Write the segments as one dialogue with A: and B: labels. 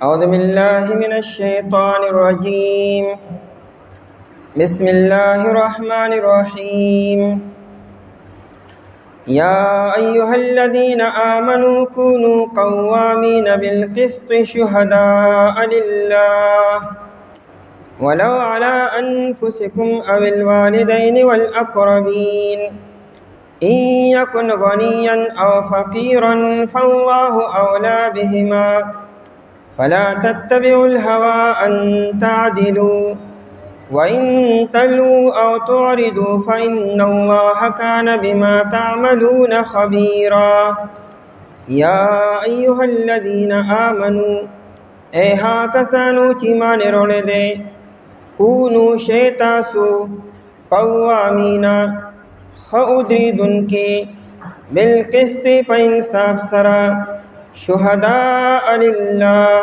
A: أعوذ بالله من الشيطان الرجيم. بسم الله الرحمن الرحيم. يا أيها الذين آمنوا كونوا قوامين بالقسط شهداء لله ولو على أنفسكم أو الوالدين والأقربين إن يكن غنيا أو فقيرا فالله أولى بهما فلا تتبعوا الهوى أن تعدلوا وإن تلوا أو تعرضوا فإن الله كان بما تعملون خبيرا. يا أيها الذين آمنوا ایہا کسانو چی مانے روڑے دے کونو شیطاسو قوامینا خودریدن کی بالقسط پا انصاف سرا شہداء للہ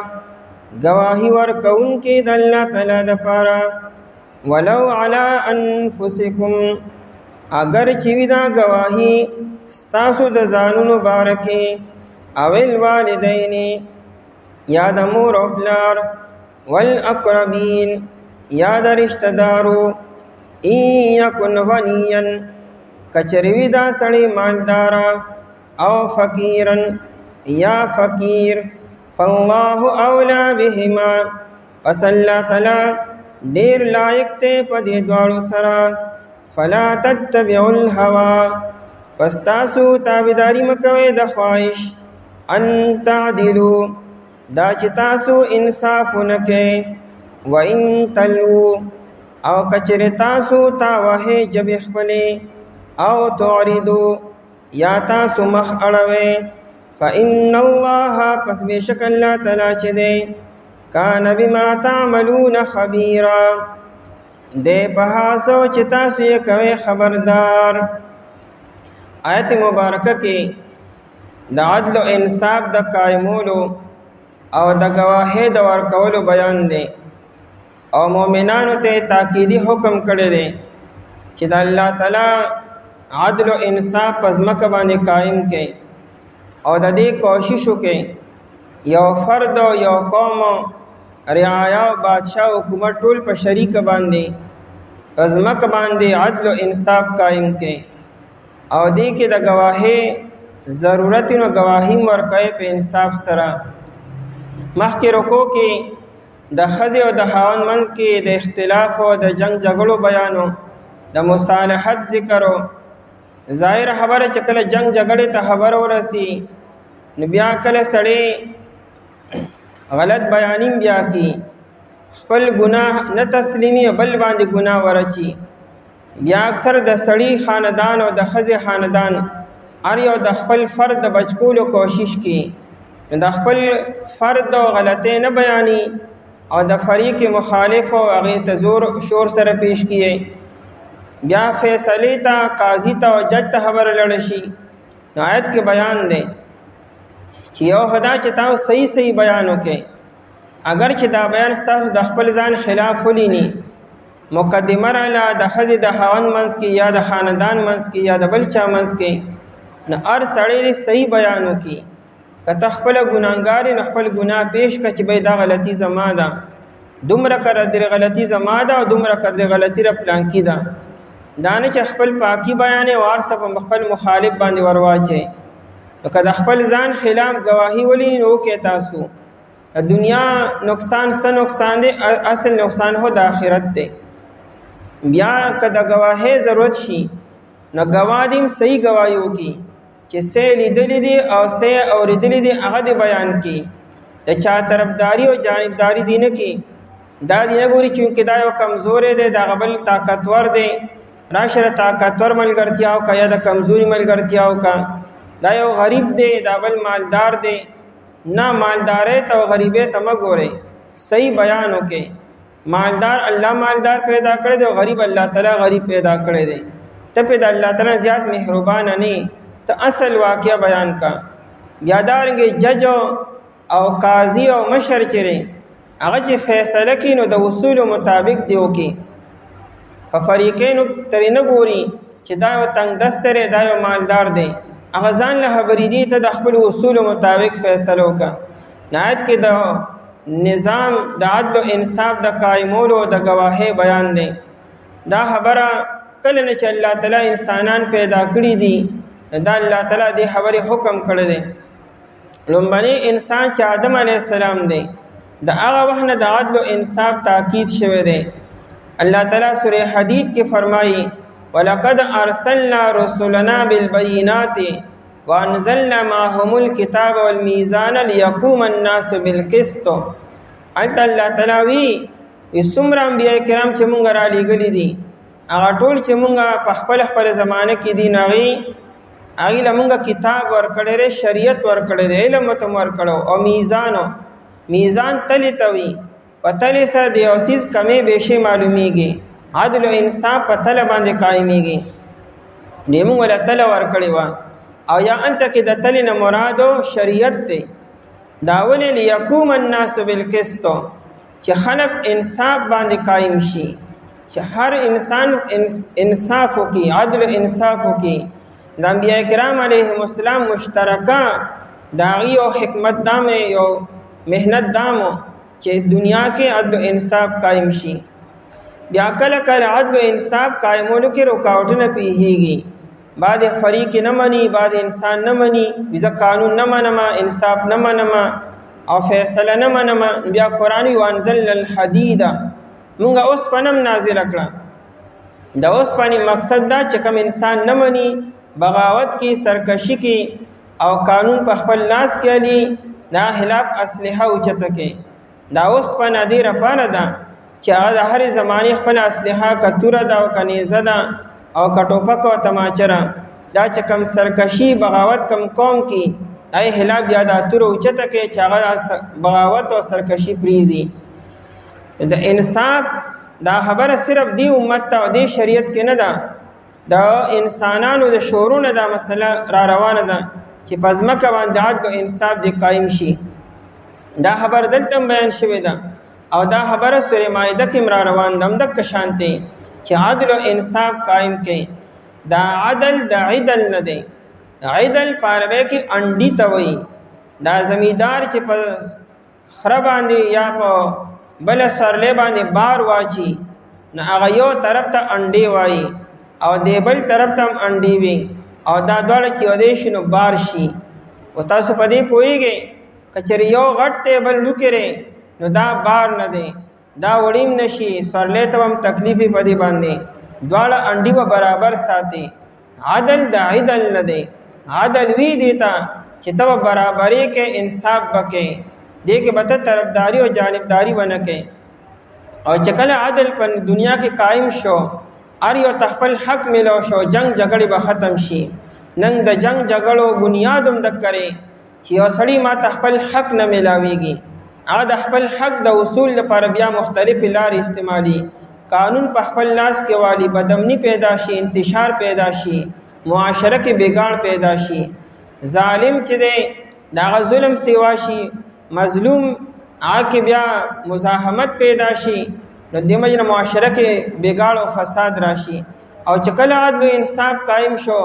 A: گواہی ورکون کی دلہ تلا دپارا ولو علی انفسکم اگر چویدہ گواہی ستاسو دزانون بارکی او الوالدینی یا د مور او پلار والاقربین یا د رشتہ دارو ان یکن غنیا کچروی دا سړی مالدارا او فقیرا یا فقیر فالله اولا بهما پس اللہ تعالی دیر لائق تے پدی دوارو سرا فلا تتبعوا الهوى پس تاسو تابداری مکوے د خواہش ان تعدلوا دا چې تاسو انصاف نکې و ان تلو او کچره تاسو تاوه جب خپلې او تعرضو یا تاسو مخ اړوي فإن الله پس بشک الله تعالی چې دی کان بما تعملون خبيرا دې په هاسو چې تاسو یې کوي خبردار. آیت مبارکه کې د عدل او انصاف د قائمولو او د گواهی د ورکولو بیان دی او مؤمنانو ته تاکیدی حکم کړی دی چې د الله تعالی عدل او انصاف په ځمکه باندې قائم کړي او د دې کوشش وکړي یو فرد او یو قوم رعایا او بادشاہ حکومت ټول په شریک باندې په ځمکه باندې عدل او انصاف قائم کړي او دې کې د گواهی ضرورت نو گواهی ورکوي په انصاف سره. مخکې رکو کې د ښځې او د خاوند منځ کې د اختلاف او د جنگ جګړو بیانو د مصالحت ذکرو. ظاهر خبره چې کله جنگ جګړې ته خبر ورسی نو بیا کله سړی غلط بیانیم بیا کی خپل ګناه نه تسلیمي بل باندې ګناه ورچی بیا اکثر د سړی خاندان او د ښځې خاندان هر یو د خپل فرد د بچکولو کوشش کی د خپل فرد او غلطه نه بیانی او د فریق مخالف او هغه ته زور شور سره پیش کیه بیا فیصله تا قاضی ته او جج ته خبر لړ شي. آیت کې بیان دی چې یو خدا چې تاسو صحیح بیان وکړي اگر چې دا بیان تاسو د خپل ځان خلاف ولینی مقدمه را له د خځې د خاوند منځ کې یا د خاندان منځ کې یا د بل چا منځ کې نه هر سړی صحیح بیان وکړي کته خپل ګناګار نه خپل ګناه پیش کړي چې به دا غلطي زما ده دومره کړه د غلطي زما ده او دومره کړه د غلطي را پلان کی ده دانه چې خپل پاکي بیان او ارسه په خپل مخالف باندې ورواچي کله خپل ځان خلاف گواهی ولې نو کې تاسو دنیا نقصان سن نقصان دی اصل نقصان هو د آخرت دی. بیا کله گواهی ضرورت شي نو گواهیم صحیح گواهی وکي چې سه لیدلې دي او سه اوریدلې دي هغه دی بیان کی د چا طرفداري او جانبداري دینه کی دا دینه ګوري چې دا یو کمزور دی دا غبل طاقتور دی راشره طاقتور ملګرتیا او کیا د کمزوري ملګرتیا او کا دا یو غریب دی دا بل مالدار دی نه مالدارې ته غریبې ته مګوري صحیح بیان وکي مالدار الله مالدار پیدا کړی دی او غریب الله تعالی غریب پیدا کړی دی ته په الله تعالی زیات مهربان نه ته اصل واقعہ بیان کا یادارنګ جج او قاضی او مشر چره هغه چې فیصله کینو د اصول مطابق دیو کی په فریقینو ترې نه ګوري چې دا یو تنگ دستره دا یو مالدار دی هغه ځان له خبرې دي ته د خپل اصول مطابق فیصله وکړه. نهایت کې د نظام د عدل او انصاف د قائمولو د گواهی بیان دی. دا خبره کله نه چې الله تعالی انسانان پیدا کړي دي دا الله تعالی دې خبرې حکم کړی دی. لومبنی انسان چې آدم علیه السلام دی د هغه وخت نه د عدل او انصاف تاکید شوی دی. الله تعالی سورہ حدید کې فرمایي ولقد ارسلنا رسلنا بالبينات وانزلنا معهم الكتاب والميزان ليقوم الناس بالقسط. البته الله تعالی وی څومره انبیاء کرام چې مونږ را لېږلي دي هغه ټول چې مونږ په خپل زمانه کې دي هغې له مونږ کتاب ورکړی دی، شریعت ورکړی دی، علم ورته ورکړو او میزان تلې ته وي. په تلې سره د یو څیز کمې بیشې معلومیږي. عدل او انصاف په تله باندې قایمیږي. دې مونږ له تله ورکړې وه او یا هلته کې د تلې نه مرادو شریعت دی. دا ولې لیقوم الناس بالقسط چې خلق انصاف باندې قایم شي، چې هر انسان انصاف وکړي، عدل انصاف وکړي. د انبیاء کرام علیهم السلام مشترکه د هغې یو حکمت دامه یو محنت دامو چې دنیا کې عدل انصاف قایم شي. بیا کله کله عدل انصاف قایمولو کې رکاوټونه پیښیږي. بعد فریق نه مني، بعد انسان نه مني، زه قانون نه منم، انصاف نه منم او فیصله نه منم. بیا قرآن وانزلنا الحدید مونږ اوسپنه نازله کړه. د اوسپنې مقصد دا چې کوم انسان نه مني، بغاوت کی، سرکشی کی او قانون په خپل لاس کې علي دا خلاف اسلحه اوچته کې. دا اوسپنه دې لپاره ده چې هغه د هرې زمانې خپل اسلحه که توره ده او که نیزه ده او که ټوپک او تماچه ده. دا چې کوم سرکشي بغاوت کوم قوم کې هغې خلاف بیا دا توره اوچته کې چې هغه بغاوت او سرکشي پرېږدي. د انصاف دا خبره صرف دی امت ته او دې شریعت کې نه ده، د انسانانو د شعورونه دا مسله را روانه ده چې په ځمکه باندې عدل او انصاف دې قایم شي. دا خبر دلته بیان شوې ده او دا خبره سورې مائده کې را روان ده همدغه شانتې چې عدل او انصاف قایم کړي. دا عدل د عدل نه دی. عدل په عربی کې انډي ته وایي. دا زمیندار چې په خره باندې یا په بله سورلۍ باندې بار واچي نو هغه یو طرف ته انډې وایي او دی بل طرف ته هم انډې وي او دا دواړه چې یودی شي نو بار شي. او تاسو په دې پوهېږئ که چېرې یو غټ ټیبل وکړې نو دا بار نه دی، دا وړیم نه شي، سورلۍ ته هم تکلیفې په دې باندې دواړه انډې به برابر ساتي. عدل د عدل نه دی. عدل وی دی ته چې ته به برابرې کې انصاف به کې دې کې به ته طرفداري او جانبداري به نه کې. او چې کله عدل په دنیا کې قایم شو هر یو ته خپل حق میلو شو جنگ جګړې به ختم شي. نن د جنگ جګړو بنیاد هم دکرې چې یو سړی ما ته خپل حق نه میلاویږي. هغه د خپل حق د اصول لپاره بیا مختلفې لارې استعمالي، قانون په خپل لاس کې والي، بدامني پیدا شي، انتشار پیدا شي، معاشره کې بګاړ پیدا شي، ظالم چې دی د هغه ظلم سیوا شي، مظلوم هغه کې بیا مزاحمت پیدا شي، نو دې وجې نه معاشره کې بګاړ او فساد راشي. او چې کله عدل و انصاف قایم شو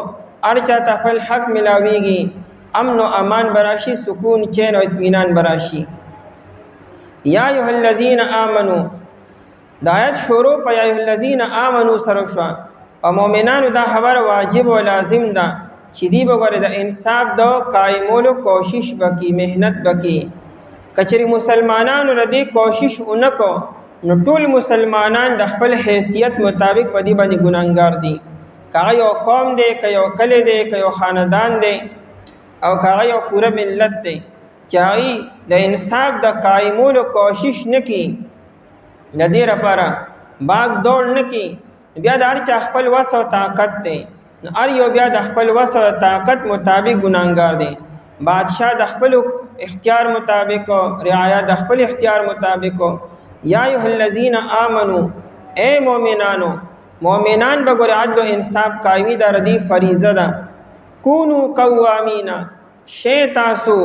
A: هر چا ته خپل حق ملاویږي، امن و امان براشي، سکون چین او اطمینان براشي. یا ایها الذین آمنو دا آیت شروع په یا ایها الذین آمنو سره شوه. په مؤمنانو دا خبره واجب او لازم ده چې دی بګوره د انصاف د قایمولو کوشش وکړي، محنت وکړي. که چېرې مسلمانانو له دې کوشش ونه کو نو ټول مسلمانان د خپل حیثیت مطابق په دې باندې ګناهګار دي. که هغه یو قوم دی، که یو کلی دی، که یو خاندان دی او که هغه یو پوره ملت دی چې هغوی د انصاف د قایمولو کوشش نه کړي، د دې لپاره باغ دوړ نه کړي، بیا د هر چا خپل وس او طاقت دی. هر یو بیا د خپل وس او طاقت مطابق ګناهګار دی. بادشاہ د خپل اختیار مطابق، رعایا د خپل اختیار مطابق. یا ایها الذین آمنو اے مومنانو، مومنان بګور عدل و انصاف قایمی دا ردی فریضه ده. کونو قوامین، شی تاسو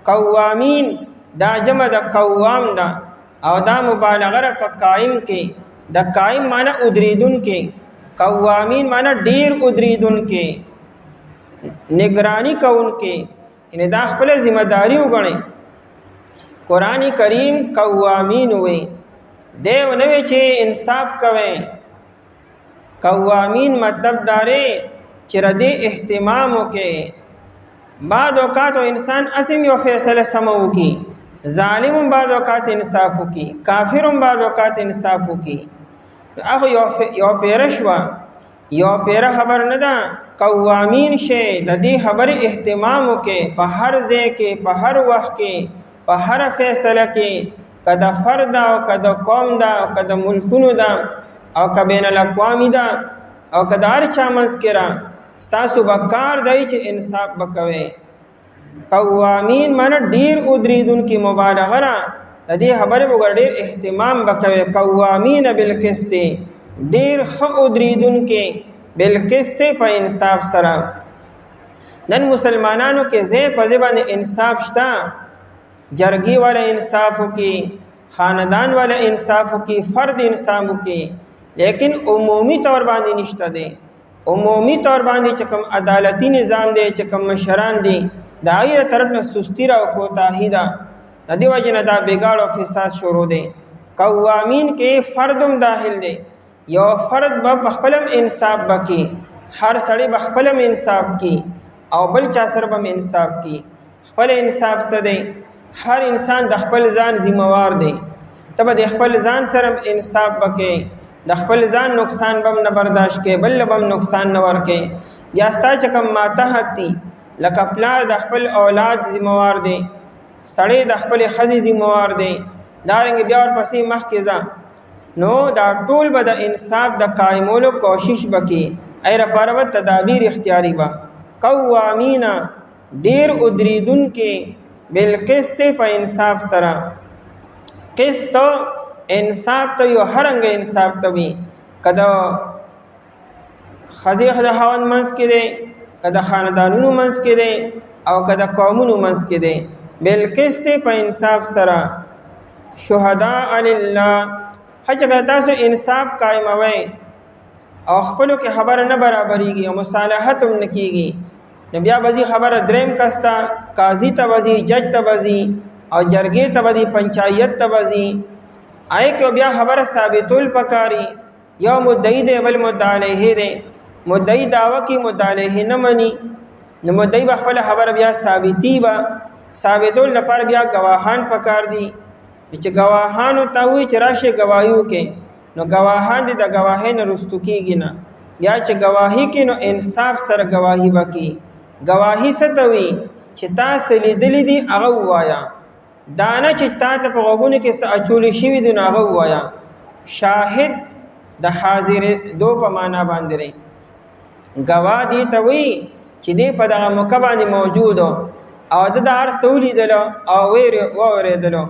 A: قوامین، دا جمع د قوام ده او دا مبالغه را په قائم کې. د قائم معنی ادریدون کې، قوامین معنی ډیر ادریدون کې، نگرانی کون کې، یعنی دا خپل ذمہ داری وګڼي. قرآن کریم قوامین وی دیو نوی چې انصاف کوي. قوامین مطلب داره چې ردی اهتمام وکي. بعض اوقات انسان اسم یو فیصله سمو کی، ظالم بعض اوقات انصاف وکي، کافر بعض اوقات انصاف وکي. هغه یو پیرشوا یو پیر خبر نه ده. قوامین شه د دې خبر اهتمام وکي په هر ځای کې، په هر وخت کې، په هر فیصله کې، کده فرد او کده قوم ده او کده ملکونو ده او که بین الاقوامی ده او کده هر چا منځ کې را ستاسو به کار دی چې انصاف به کوئ. قوامین معنی ډیر ودریدونکي مبالغه را د دې خبرې وګړه ډیر اهتمام به کوئ. قوامین بالقسط ډیر ښه ودریدونکي بالقسط په انصاف سره. نن مسلمانانو کې ځای په ځای باندې انصاف شته. جرګي والا انصاف وکي، خاندان والا انصاف وکي، فرد انصاف وکي، لیکن عمومي طور باندې نشته دی. عمومي طور باندې چې کوم عدالتي نظام دی، چې کوم مشران دي، د هغې طرف نه سستی را او کوتاهي ده. د دې وجې نه دا بګاړ او فساد شروع دی. قوامین کې فرد هم داخل دی. یو فرد به پخپلم انصاف وکي، هر سړی به خپلم انصاف کی او بل چا سره به انصاف کی. خپل انصاف څه دی؟ هر انسان د خپل ځان ذمہوار دی. ته به د خپل ځان سره انصاف وکې، د خپل ځان نقصان به نه برداشت کې، بل به نقصان نه ورکې. یا ستا چې کوم ماتحت دي لکه پلار د خپل اولاد ذمہوار دی، سړی د خپل ښځې ذمہوار دی، دارنګې بیا ورپسې مخکې ځه. نو دا ټول به د انصاف د قائمولو کوشش وکړي. ای لپاره به تدابیر اختیاري به. قوامین ډیر ادریدونکي بالقسط په انصاف سره. قسط انصاف ته یو هرنګ انصاف ته وي، کده ښځې د خاوند منځ کې دی، کده خاندانونو منځ کې دی او کده قومونو منځ کې دی. بالقسط په انصاف سره. شهداء لله چې تاسو انصاف قائموي او خپلو کې خبره نه برابرېږي او مصالحت هم نه کېږي، نو بیا به خبره دریم کس ته، قاضي ته به ځي، جج ته به ځي او جرګې ته به ځي، پنچایت ته به ځي. آی کې بیا خبره ثابتول پکاري. یو مدعي دی بل مدعا علیه دی. مدعي دعوه کې مدعا علیه نه مني، نو مدعي به خپله خبره بیا ثابتي به. ثابتول لپاره بیا ګواهان پکار دي. چې ګواهانو ته وایي چې راشي ګواهي وکړي، نو ګواهان دي د ګواهۍ نه رستو کېږي نه. بیا چې ګواهي کې نو انصاف سره ګواهي وکړي. ګواهي څه ته وایي؟ چې تا څه لیدلي دي هغه ووایه، دا نه چې تا ته په غوږونو کې څه اچولی شوي دي نو هغه ووایه. شاهد د حاضرېدو په معنا باندې دی. ګواه دې ته وایي چې دی په دغه موقع باندې موجود او د هر څه ولیدلو او واورېدلو،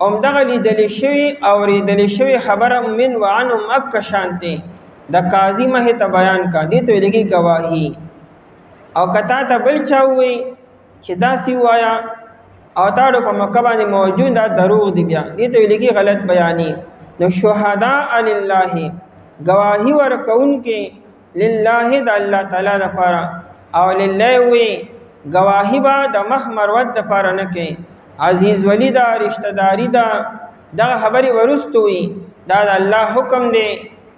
A: همدغه لیدلې شوي اورېدلې شوي خبره من وعنو مکه شانتې د قاضي مخې ته بیان کا، دې ته ویل کېږي ګواهي. او که تا ته بل چا ووایي چې داسې ووایه او تاړو په موقع باندې موجود، دا دروغ دی، بیا دې ته ویل کېږي غلط بیاني. نو شهداء لله ګواهي ورکوونکې لله د الله تعالی لپاره. او لله وی ګواهي به د مخ مروت دپاره نه کوي. عزیز ولی دا رشتہ داری دا دغه خبرې وروستو وي. دا د الله حکم دی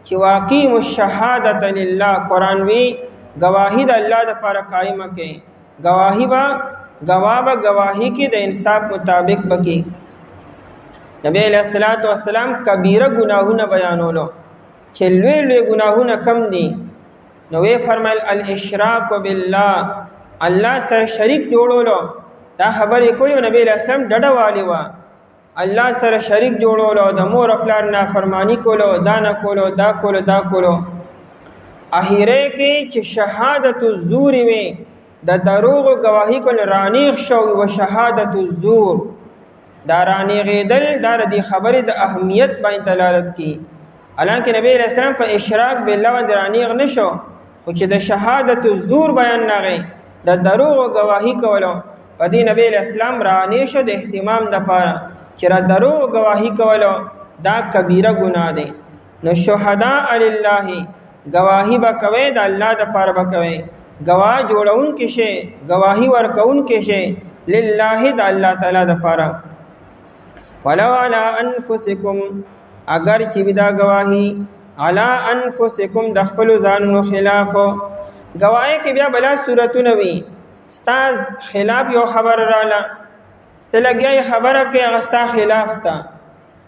A: چې واقیم الشهادة لله. قرآن وی گواهی د الله لپاره قائمه کوي. گواهی با گواهی کې د انصاف مطابق بکی. نبی علیہ الصلوۃ والسلام کبیره گناهونه بیانولو چې لوی لوی گناهونه کم دي. نو وی فرمایل الاشراک بالله، الله سره شریک جوړولو. دا خبرې کوي نبی علیہ السلام ډډه والی و. الله سره شریک جوړولو، د مور او پلار نافرمانی کولو، دا نه کولو، دا کولو، دا کولو. اخیره کې چې شهادت الزور وي، د دروغ گواهی کول رانیغ شو. و شهادت الزور دا رانیغېدل دا د خبرې د اهمیت باندې دلالت کوي. حالانکه نبی علیہ السلام په اشراک بالله باندې رانیغ نشو، خو چې د شهادت الزور بیان نغی، د دروغ گواهی کولو په دې نبی علیہ السلام رانیغ شو د اهتمام دپاره چې د دروغ گواهی کولو دا کبیره ګناه دی. نو شهداء لله گواهی به کوي د الله دپاره به کوي. گواه جوړونکي شي، گواهی ورکوونکي شي لله د الله تعالی دپاره. ولو علی انفسکم اگر چې ودا گواهی علی انفسکم د خپل ځانونو خلاف گواهی کې بیا بلا صورتونه وي استاد خلاف یو خبر رااله ته لګي خبره کې غستا خلاف ته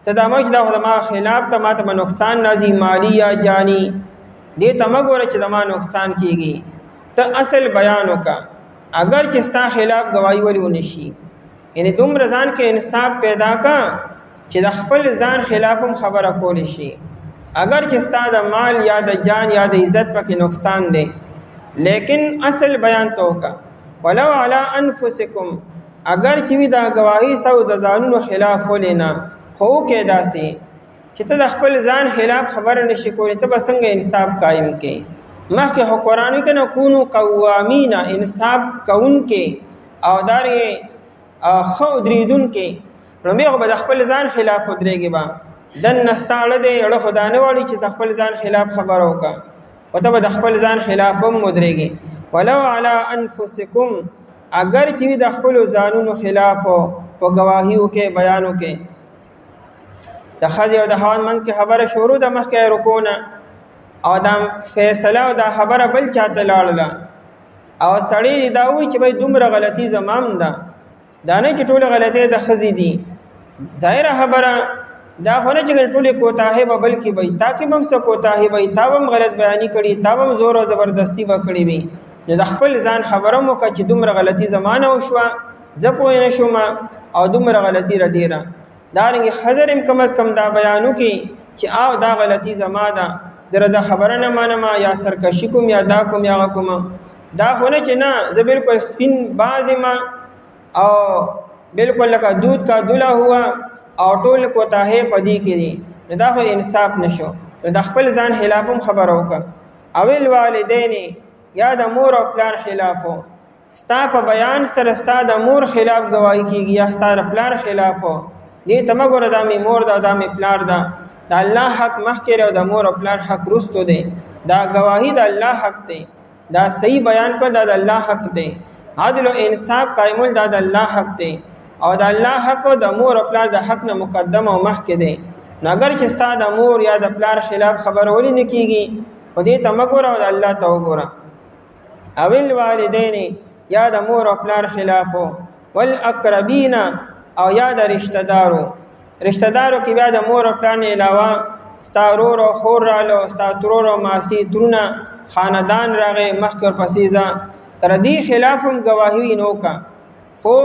A: تدامج دا خدما خلاف ته ماته نقصان نازي مالی یا جانی دې تمګور چې دما نقصان کیږي ته اصل بیان وکا اگر چې ستا خلاف گواہی ولی ونشي یعنی دومره ځان کې انصاف پیدا کا چې د خپل ځان خلاف هم خبره کول شي اگر چې ستا د مال یا د جان یا د عزت پکې نقصان دی لیکن اصل بیان تو کا ولو علی انفسکم اگر چې وی دا گواہی ستاسو د ځانونو خلاف ولینا خو کې داسي چې ته د خپل ځان خلاف خبره نشي کولای ته به څنګه انصاف قائم کې مخکې هو قرآن کې نه کونو قوامین انصاف کون کې او دارې خو دریدون کې نو میغه به د خپل ځان خلاف ودرېږي با دن نستاړه دې اړه خدا نه وړي چې د خپل ځان خلاف خبره وکا او ته به د خپل ځان خلاف هم ودرېږي ولو علی انفسکم اگر چې د خپل ځانونو خلاف او گواهی وکي بیان وکي د خځې او د خاوند منځ کې خبره شروع د مخکې رکونه او دا فیصله او دا خبره بل چاته لاړله او سړی دا وایي چې بھائی دومره غلطي زمام ده دا نه چې ټوله غلطۍ د ښځې دي ظاهره خبره دا خو نه چې ټولې کوتاهۍ به بلکې وي تا کې به هم څه کوتاهۍ وي تا به هم غلط بیاني کړي تا به هم زور او زبردستي به کړې وي نو د خپل ځان خبره مو وکړه چې دومره غلطي زمانه وشوه زه پوه نه شوم او دومره غلطي ردېره دارنګه حضر کم از کم دا بیانو کې چې او دا غلطي زما ده زره دا خبره نه مانم یا سرکشي کوم یا دا کوم یا کوم دا خو نه چې نه زه بالکل سپین باز ما او بالکل لکه دودھ کا دلہ ہوا او ټول کوتاهی پدې کې دي دا خو انصاف نشو د خپل ځان خلافم خبر وکړه اول والدین یا د مور او پلار خلافو ستا په بیان سره ستا د مور خلاف گواہی کیږي یا ستا د پلار خلافو دې تمګور د می مور دا د می پلار دا د الله حق مخکې او د مور او پلار حق رستو دی دا گواہی د الله حق دی دا صحیح بیان کړه د الله حق دی عدل او انصاف قائمول د الله حق دی او د الله حق او د مور او پلار د حق نه مقدم او مخکې دی نګر چې ستا د مور یا د پلار خلاف خبر ولې نه کیږي او دې تمګور او د الله ته وګوره اول والدین یا د مور او پلار خلافو والاقربین او یا د رشتہ دارو کې بیا د مور او پلار نه علاوه ستا ورور او خور رالو ستا ترور او ماسی ترونه خاندان راغې مخکې پسیزه تر دې خلافم گواهی نو کا خو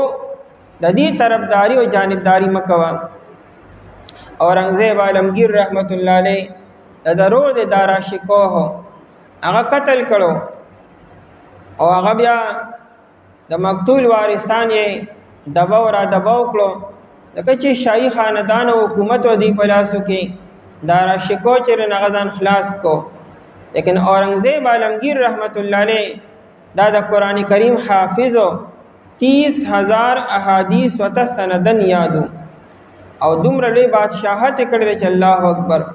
A: د دې طرفداري او جانبداري مکوا اورنګزیب عالمگیر رحمت الله علیه د ضرور د دارا شکوه هغه قتل کړو او هغه بیا د مقتول وارثان یې دباو را دباو کړو لکه چې شاهي خاندان او حکومت و دی پلاسو کې دارا شکو چې نغزان خلاص کو لیکن اورنګزیب عالمگیر رحمت الله علیه دا د قران کریم حافظ 30,000 احادیث وت سندن یادو او دومره لوی بادشاہت کړل چې الله اکبر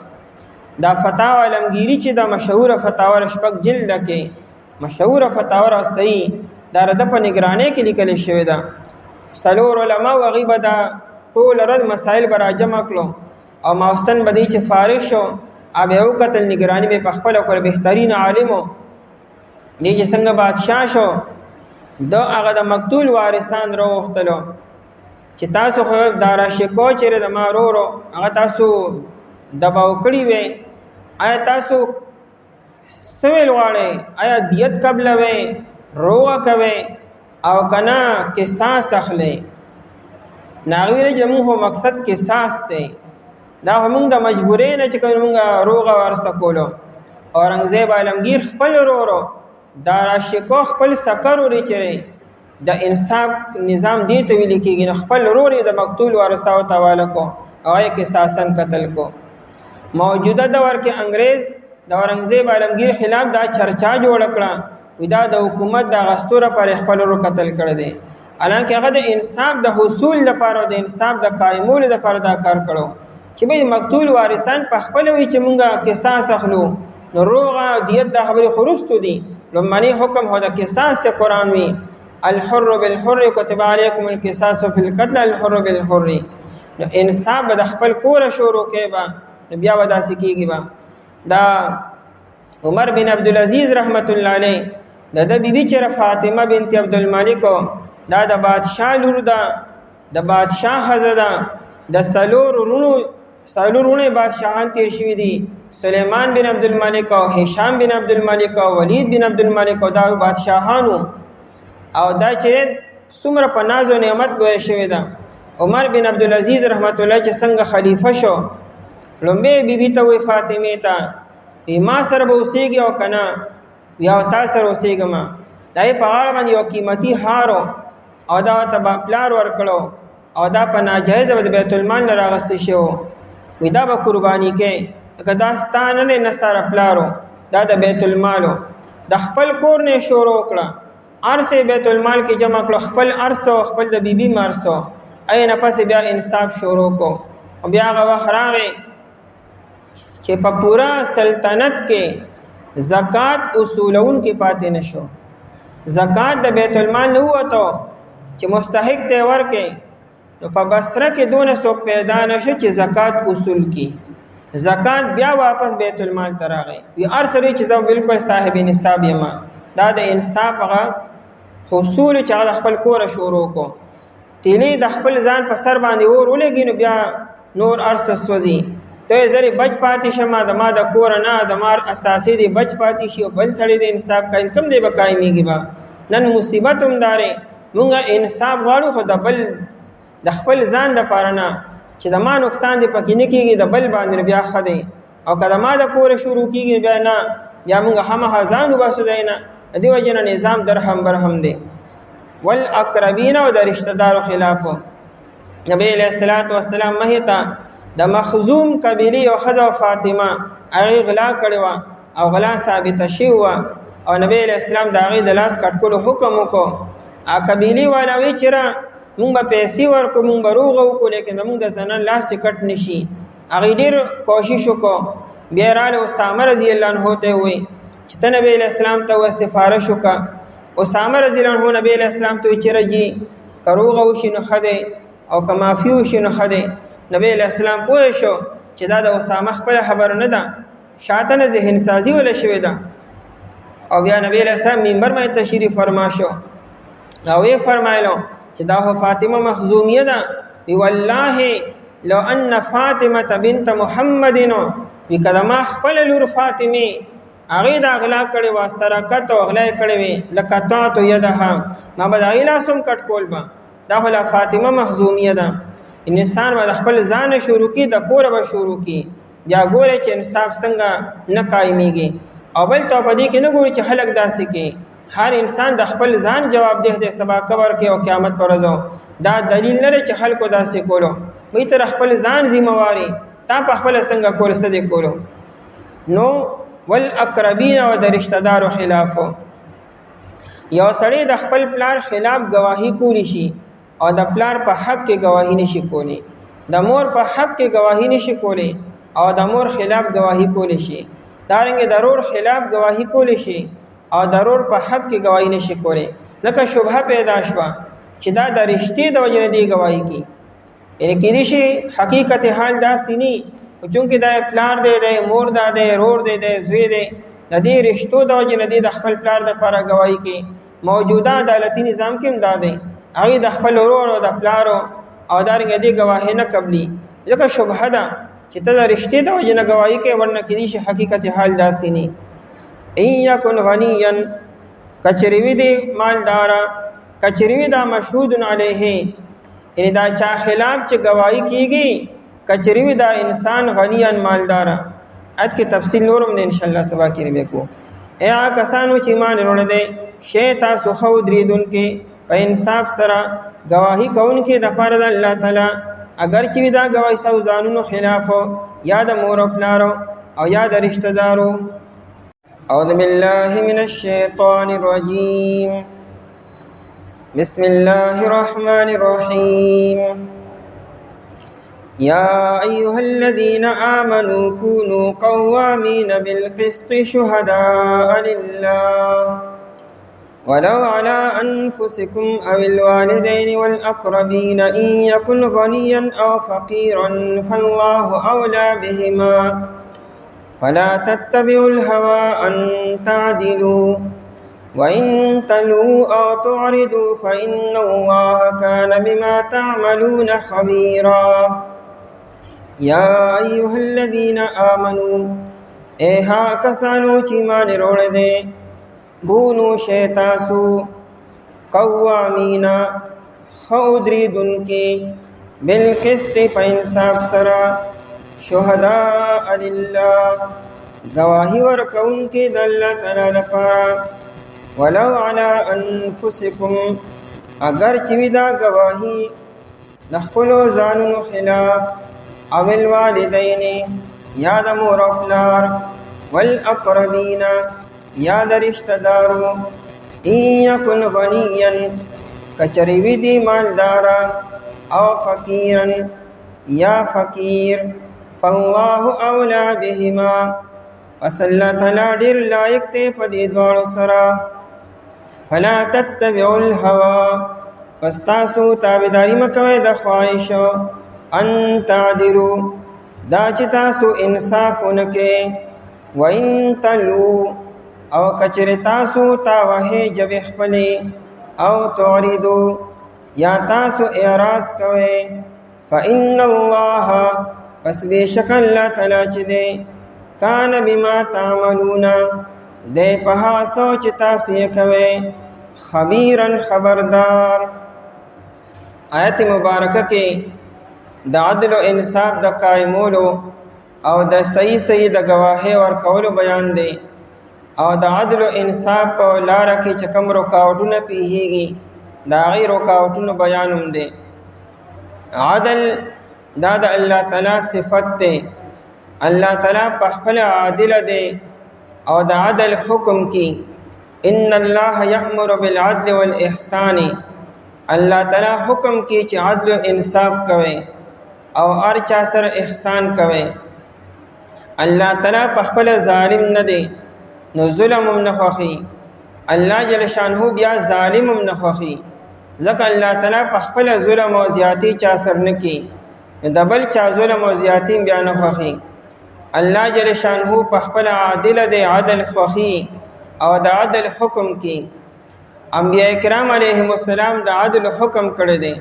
A: دا فتاوا عالمگیری چې دا مشهور فتاوا شپږ جلد کې مشهور فتاوا صحیح دا د په نگرانی کې لیکل شوی دا سلور علما او غیبه دا ټول رد مسائل برا جمع کړو او ماستن بدی چې فارغ شو ابه او قتل نگرانی به پخپل کول بهترین عالمو دې چې څنګه بادشاہ شو دا هغه د مقتول وارثان راوختلو چې تاسو خو دارا شکو چیرې د مارورو هغه تاسو دباو کړی وي آیا تاسو سویل غواړئ آیا دیت قبل وي روغه کوي او کنا قصاص اخلي ناغویره جمعو مقصد قصاص دی دا موږ د مجبورې نه چې موږ روغه ورسه کولو اورنګزیب عالمگیر خپل ورورو دارا شکو خپل سکر وری چره د انصاف نظام دی ته ویل کېږي خپل ورور د مقتول ورثه او تواله کو او یې قصاصن قتل کو موجوده دور کې انګريز د اورنګزیب عالمگیر خلاف دا چرچا جوړ کړه ودا د حکومت د غستوره پر خپل ورور قتل کړ دي الانکه هغه د انصاف د حصول لپاره د انصاف د قائمولو لپاره دا کار کړو چې به مقتول وارثان په خپل وی چې مونږه قصاص اخلو نو روغه دیت د خبرې خرستو دي لمنی حکم هو د قصاص ته قران وی الحر بالحر كتب عليكم القصاص في القتل الحر بالحر نو انصاف به د خپل کور شروع کې با نو بیا ودا سکیږي با. دا عمر بن عبدالعزیز رحمت الله علیه د بیبي چې فاطمه بنت عبدالملک دا د بادشاه لور ده، د بادشاه ښځه ده. د څلور رونه بادشاهان تیر شوي دي، سلیمان بن عبدالملک او هشام بن عبدالملک او ولید بن عبدالملک او دا بادشاهانو. او دا چې څومره په ناز او نعمت لویه شوې ده. عمر بن عبدالعزیز رحمت الله چې څنګه خلیفه شو، لومبی بیبي ته وی فاطمه ته ما سره به اوسېږي او که نه یا تا سره اوسېږم. دا یې په غاړه باندې یو قیمتي هارو او دا ورته پلار ورکړو او دا په ناجایزه به د بیت المال نه راغستی شو. وی دا به قرباني کې لکه دا ستا نه دی، نه ساره پلارو، دا د بیت المالو. د خپل کور نه شروع کړه، ارسه بیت المال کې جمع کړو، خپل ارسو خپل د بیبي مرسو. ای نه پس بیا انصاف شروع کو. او بیا هغه وخت راغی چې په پورا سلطنت کې زکات اصولون کې پاتې نشو. زکات د بیت المال نه وته چې مستحق ته ورکې. نو په بصره کې دونه څوک پیدا نشو چې زکات اصول کی. زکات بیا واپس بیت المال ته راغی. وی ارسره چې زو بالکل صاحب نصاب یم. دا د انصاف هغه حصول چې هغه خپل کور شروع کو. تیلی د خپل ځان په سر باندې اور ولګي نو بیا نور ارس سوځي. ته زری بچ پاتې شمه د ما د کور نه د مار اساسي دی بچ پاتې شي او بل سړی د انصاف کا انکم دی بقایمیږي با. نن مصیبت هم دارې مونږه انصاف غواړو خو د بل د خپل ځان د پاره نه چې د ما نقصان دی پکې نه کېږي، د بل باندې بیا ښه دی. او که د ما د کور شروع کېږي بیا نه، بیا مونږ همه ځان وباسو دی نه. د دې وجې نه نظام درهم برهم دی. والاقربین او د رشتہ دارو خلافو. نبی علیہ الصلوۃ والسلام مه ته د مخزوم قبیله او خزو فاطمه هغه غلا کړو او غلا ثابت شي او نبی علیہ السلام د هغه د لاس کټکلو حکم وکړو. ا قبیله والا وی چیرې مونږ به پیسې ورکو، مونږ به روغ وکړو، لیکن مونږ د زنان لاس ټکټ نشي. هغه ډیر کوشش وکړو. بیا رااله اسامه رضی الله عنه ته وی چې ته نبی علیہ السلام ته سفارش وکړه. اسامه رضی الله عنه نبی علیہ السلام ته چیرې جی کروغه وشي نو خده او کمافی وشي نو خده. نبی علیہ السلام پوه شو چې دا د اسامه خپل خبر نه ده، شاته نه ذهن سازي ولا شوی ده. او بیا نبی علیہ السلام منبر باندې تشریف فرما شو او یې فرمایلو چې دا فاطمه مخزومیه ده. وی والله لو ان فاطمه بنت محمد وی کله ما خپل لور فاطمه هغه دا غلا کړي وا سرکت او غلا کړي وی لکتات یدها ما به هغه لاسم کټ کول با. دا هله فاطمه مخزومیه ده. انسان به خپل ځان شروع کی د کور به شروع کی، بیا ګوره چې انصاف څنګه نه قائمیږي. او بل ته پدې کې نه ګوري چې خلک داسې کې. هر انسان د خپل ځان جواب دی سبا قبر کې او قیامت پر ورځ. دا دلیل نه چې خلکو داسې کولو، وي تر خپل ځان ذمہواری تا په خپل څنګه کول څه دی کولو. نو والاقربین او د رشتہ دارو خلافو. یو سړی د خپل پلار خلاف گواهی کولی شي او د پلار په حق کې گواهی نشي کولی، د مور په حق کې گواهی نشي کولی او د مور خلاف گواهی کولی شي. دارنګه ضرور خلاف گواهی کولی شي او ضرور په حق کې گواهی نشي کولی. لکه شبهه پیدا شوه چې دا د رشتې د وجې نه دی گواهی کی، یعنی کېدای شي حقیقت حال داسې نه چونکې دا پلار دی، د مور دا دی، رور دی، د زوی دی، د دې رشتو د وجې نه دی د خپل پلار دپاره گواهی کی. موجوده عدالتي نظام کې هم دا دی، هغې د خپل ورور او د پلارو او دارنګه دې گواهی نه قبلي. ځکه شبهه ده چې ته د رشتې د وجې نه گواهی کوې، ورنه کېدای شي حقیقت حال داسې نه. ان یکن غنیا کچری وي دی مالدارا، کچری وي دا مشهود علیه، یعنی دا چا خلاف چې گواهی کیږي، کچری وي دا انسان غنیان مالدارا. ات کې تفصیل نورم دی ان شاء الله سبا کې وکړو. اے کسانو چې ایمان وروړي دي شی تاسو خو درېدونکي په انصاف سره گواهی کوونکي د پاره د الله تعالی، اگر چې دا گواهی سو ځانونو خلاف یا د مور او پلارو او یا د رشتہ دارو. اعوذ بالله من الشیطان الرجیم. بسم الله الرحمن الرحیم. يا أيها الذين آمنوا كونوا قوامين بالقسط شهداء لله ولو على أنفسكم أو الوالدين والأقربين إن يكن غنيا أو فقيرا فالله أولى بهما فلا تتبعوا الهوى أن تعدلوا وإن تلووا أو تعرضوا فإن الله كان بما تعملون خبيرا يا أيها الذين آمنوا إيها كسانو چیمان روڑے کونوا شیتاسو قوامین خودری دن کی بالقسط فانصاف سرا شہداء للہ گواہی ورکون کی دلہ تعالی لپارا ولو علی انفسکم اگر چویدہ گواہی نخلو زانو خلاف او الوالدین یاد مور و پلار والاقربین یاد رشتہ دارو ان یکن غنیا کچریوی دی مالدارا او فقیرا یا فقیر فاللہ اولا بہما وصلی تعالی دیر لائق تے پدی دوار سرا فلا تتبعوا الهوى فاستاسو تابداری مکوی دا خواہشو ان تعدلو دا چتاسو انصاف انکے وَإِن تَلُوا او کچرتاسو تاوہے جب اخپلے او تعریدو یا تاسو اعراض کوئے فَإِنَّ اللَّهَ پس بے شک اللہ تعالیٰ چدے کان بما تعملون دے پہا سوچ تاسو یکوئے خبیراً خبردار آیت مبارکہ کے دا عدل و انصاف دا قائمولو او دا صحیح دا گواہے اور قولو بیان دے او دا عدل و انصاف پا لارا کی چکم رکاوٹو نا پیہیگی دا غیر رکاوٹو نا بیانم دے عدل دا دا اللہ تعالیٰ صفت دے اللہ تعالیٰ پخپل عادل دے او دا عدل حکم کی ان اللہ یأمر بالعدل والاحسان اللہ تعالیٰ حکم کی چی عدل و انصاف کوئے او ارچا سر احسان کوئے اللہ تعالیٰ پخپل ظالم نہ دے نو ظلم نخوخی اللہ جل شانہو بیا ظالم نخوخی ذکر اللہ تعالیٰ پخپل ظلم و زیادتی چا سر نکی دبل چا ظلم و زیادتی بیا نخوخی اللہ جل شانہو پخپل عادل دے عدل خوخی او دا عدل حکم کی انبیاء کرام علیہ السلام دا عدل حکم کردے دے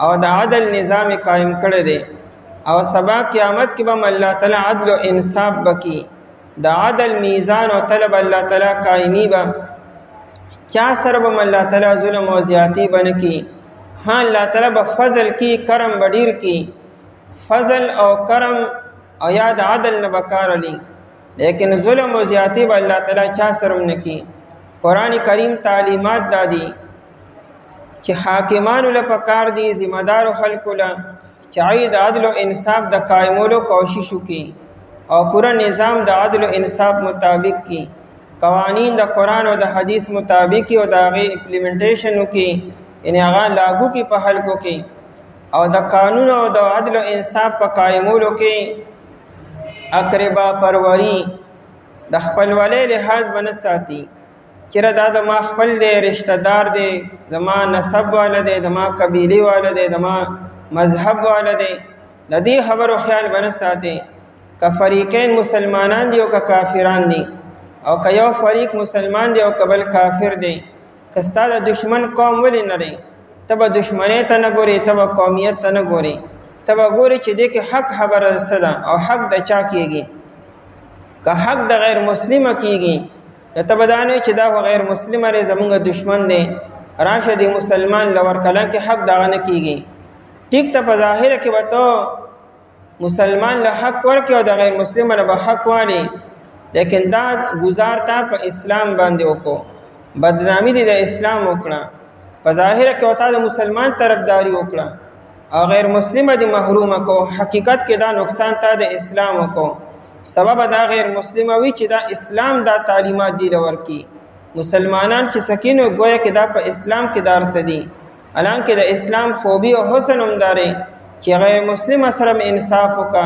A: او دا عدل نظام قائم کردے دے او سبا قیامت کی بم اللہ تعالیٰ عدل و انصاف بکی دا عدل میزان و طلب اللہ تعالیٰ قائمی با کیا سر بم اللہ تعالیٰ ظلم و زیادتی بنکی ہاں اللہ تعالیٰ بفضل کی کرم بدیر کی فضل او کرم او یاد عدل نبکار لی لیکن ظلم و زیادتی با اللہ تعالیٰ چا سرم نکی قرآن کریم تعلیمات دادی کہ حاکمان لپکار دی ذمہ دار و خلق چاہید عدل و انصاف دا قائمولو کوششو کی اور پورا نظام دا عدل و انصاف مطابق کی قوانین دا قرآن و دا حدیث مطابق کی اور دا غی امپلیمنٹیشنو کی انہیں آغا لاگو کی پا حلقو کی اور دا قانون و دا عدل و انصاف پا قائمولو کی اقربا پروری دا خپل والے لحاظ بنساتی چرا دا دا ما خپل دے رشتہ دار دے زما نسب والا دے دما قبیلی والا دے دما مذہب والا دے ندی خبر و خیال بنساتے کا فریقین مسلمانان دی او کا کافران دی او کا یو فریق مسلمان دی او قبل کافر دی کستا دا دشمن قوم ولی نرے تبا دشمنے تا نگوری تبا قومیت تا نگوری تبا گوری چی دے کہ حق خبر رسدا او حق دا چا کیگی کہ حق دا غیر مسلم کیگی تبا دانے چی دا غیر مسلم رے زمانگا دشمن دے راشد مسلمان لور کلان کے حق دا غنہ کیگی ٹھیک تا ظاہر کہ بتو مسلمان له حق ورکړي او د غیر مسلم له حق والی لیکن دا گزارتا په اسلام باندې وکړو بدنامی دی د اسلام وکړه په ظاهر کې وتا د مسلمان طرفداري وکړه او غیر مسلم دی محروم کو حقیقت کې دا نقصان تا د اسلام وکړو سبب دا غیر مسلم وی چې دا اسلام دا تعلیمات دی ورکی مسلمانان چې سکینو گویا کې دا په اسلام کې دار سدي الان کې د اسلام خوبی او حسن همداري چې غیر مسلم سره انصاف وکا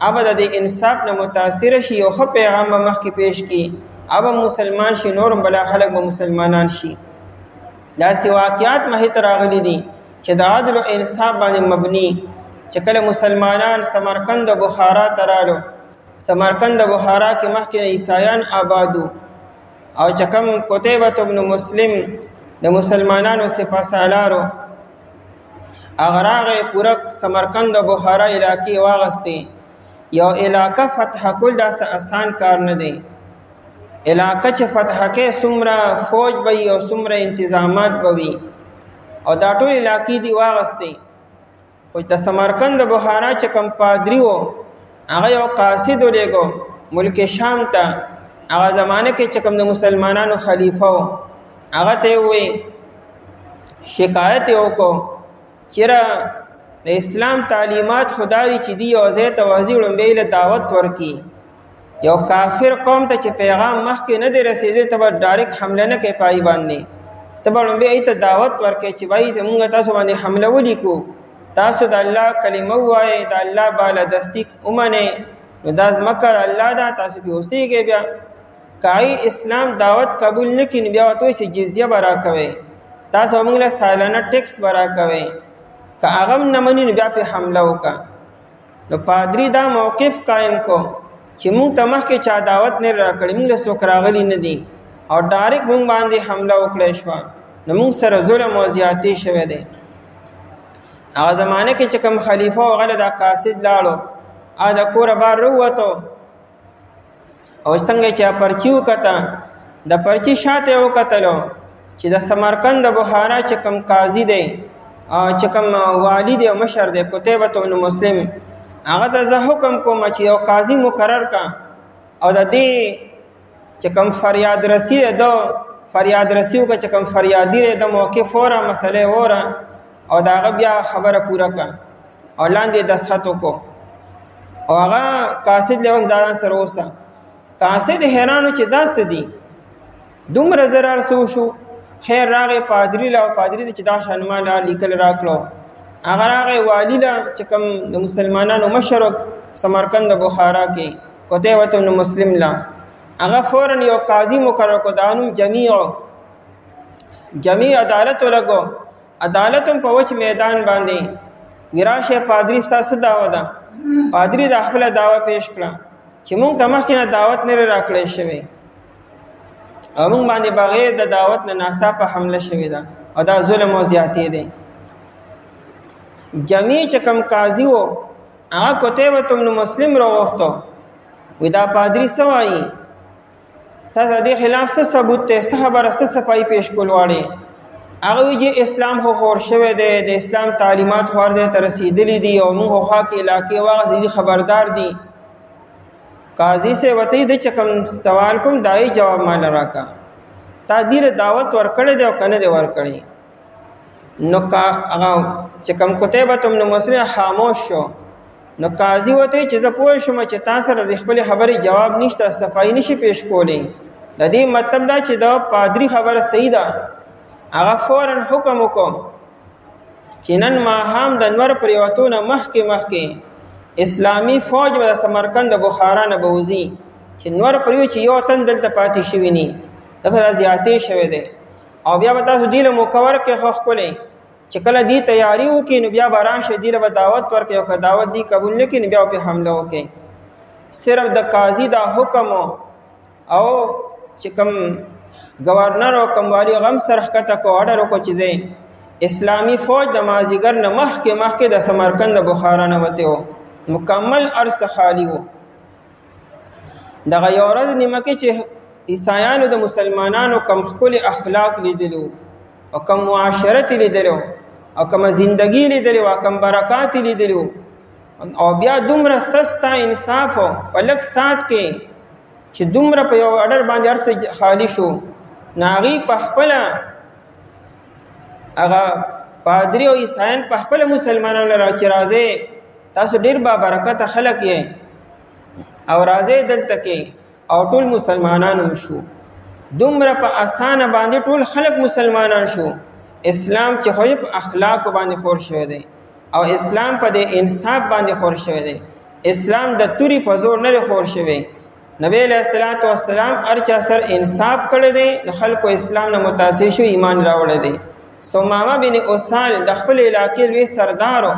A: ابد د انصاف نه متاثر شي او خو پیغام مخ کې پیش کی اب مسلمان شي نور بلا خلق به مسلمانان شي داسې واقعات مخې ته راغلي دي چې د عدل او انصاف باندې مبني. چې کله مسلمانان سمرقند او بخارا ته رالو، سمرقند او بخارا کې مخکې عیسایان آبادو، او چې کوم قتیبة بن مسلم د مسلمانانو سپهسالارو هغه راغی پوره سمرقند او بخارا علاقې واغستې. یو علاقه فتح کول داسې آسان کار نه دی. علاقه چې فتح کې څومره فوج به وي او څومره انتظامات به وي، او دا ټول علاقې دي واغستې. خو د سمرقند او بخارا چې کوم پادری و هغه یو قاصد ولېږو ملک شام ته. هغه زمانه کې چې کوم د مسلمانانو خلیفه و هغه ته ووایي شکایت یې وکړو چېرې د اسلام تعلیمات خداري چې دی یو ځای ته وځي وړاندې له دعوت ورکړي. یو کافر قوم ته چې پیغام مخکې نه دی رسېدلی ته به ډایرکټ حمله نه کوي پای باندې، ته به وړاندې هغې ته دعوت ورکړي چې وایي موږ تاسو باندې حمله ولیکو، تاسو د الله کلمه ووایئ، د الله بالادستي ومنئ، نو دا ځمکه د الله ده، تاسو پرې اوسېږئ. بیا که اسلام دعوت قبول نه کړي بیا ورته وایي چې جزیه به راکوئ، تاسو موږ له سالانه ټیکس به راکوئ. که هغه هم نه مني نو بیا پرې حمله وکړه. نو پادري دا موقف قایم کو چې موږ ته مخکې چا دعوت نه راکړی، موږ له څوک راغلي نه دي، او ډایرکټ موږ باندې حمله وکړی شوه، نو موږ سره ظلم او زیاتې شوی دی. هغه زمانه کې چې کوم خلیفه و هغه دا قاصد لاړو، هغه د کوره بار راووتو او څنګه چې پرچي وکته، د پرچي شاته یې وکتلو چې د سمرقند د بخارا چې کوم قاضي دی چې کوم والی دی او مشر دی قتیبة بن مسلم، هغه ته زه حکم کوم چې یو قاضي مقرر کا، او د دې چې کوم فریاد رسی دی دو فریاد رسی وکړه، چې کوم فریادي دی د موقع فوره مسئله وره او د هغه بیا خبره پوره کا او لاندې دستخط وکړو. او هغه قاصد له وخت داران سره اوسه. قاصد حیرانو چې دا څه دي دومره ضرر سو شو. خیر راغی پادری له، او پادری ته چې دا شانما لا لیکل راکړو، هغه راغی والی له چې کوم د مسلمانانو مشر سمرقند بخارا کې قتیبة بن مسلم له، هغه فوراً یو قاضي مقرر کړ، دا نوم جمیع عدالت ولګو. عدالت هم په وچ میدان باندې وراشه پادری ساس داوا ده. پادری د خپل داوا پیش کړه چې مونږ ته مخکې نه دعوت نه راکړی شوی، او مونږ باندې بغیر د دعوت نه ناڅاپه حمله شوې ده، او دا ظلم او زیاتې دی. جمیع چې کوم قاضي و هغه قتیبة بن مسلم راوغوښتو، وی دا پادری څه وایي، تاسو د دې خلاف څه ثبوت دی، څه خبره، څه صفایي پیش کول غواړئ؟ هغه وی چې اسلام خو خور شوی دی، د اسلام تعلیمات خو هر ځای ته رسېدلي دي، او موږ خو خوا کې علاقې واغسې دي خبردار دي. قاضي صاحب ورته د چې کوم سوال کوم دای جواب مال راکا، تا دې دعوت ورکړی دی او که نه دی ورکړی؟ نو هغه چې کوم قتیبة بن مسلم خاموش شو. نو قاضي ورته چې زه پوه شوم چې تا سره د خپلې خبرې جواب نشته، صفایي نشي پیش کولی، د دې مطلب دا چې دا پادری خبره صحیح ده. هغه فوراً حکم وکړ چې نن ماښام د نور پرېوتو نه مخکې اسلامي فوج به د سمرقند بخارا نه به وځي، چې نور پرېوي چې یو تن دلته پاتې شوي نه، دغه دا زیاتې شوی دی. او بیا به تاسو دې له مکور کې ښه ښکلی چې کله دې تیاري وکړي نو بیا به راشئ، دې له به دعوت ورکړي، او که دعوت دې قبول نه کړي نو بیا پرې حمله وکړي. صرف د قاضي دا حکم او چې کوم گورنر او کوم والی غم سره ښکته کو اډر وکړو چې دی اسلامي فوج د مازدیګر نه مخکې د سمرقند بخارا نه وتی و، مکمل ارض خالی و. دغه یو ورځ نیمه کې چې عیسایانو د مسلمانانو کم ښکلي اخلاق لیدلو او کم معاشرت لیدلو او کم زندگی لیدلو او کم برکات لیدلو، او بیا دومره سستا انصاف په لږ سات کې چې دومره په یو اډر باندې هر څه خالی شو. ناغي په خپله هغه پادری او عیسایان په خپله مسلمانانو را چې راځئ تاسو ډېر با برکته خلک یې او راځئ دلته کې، او ټول مسلمانان شو. دومره په اسانه باندې ټول خلک مسلمانان شو. اسلام چې خو په اخلاق باندې خور شوی دی، او اسلام په دې انصاف باندې خور شوی دی. اسلام د توري په زور نه خور شوی، نبی علیہ الصلوۃ والسلام ارچا سر انصاف کړی دی د خلکو اسلام نه متاثر شو ایمان راوړی دی. ثمامه بن اسال د خپل علاقې لوی سردارو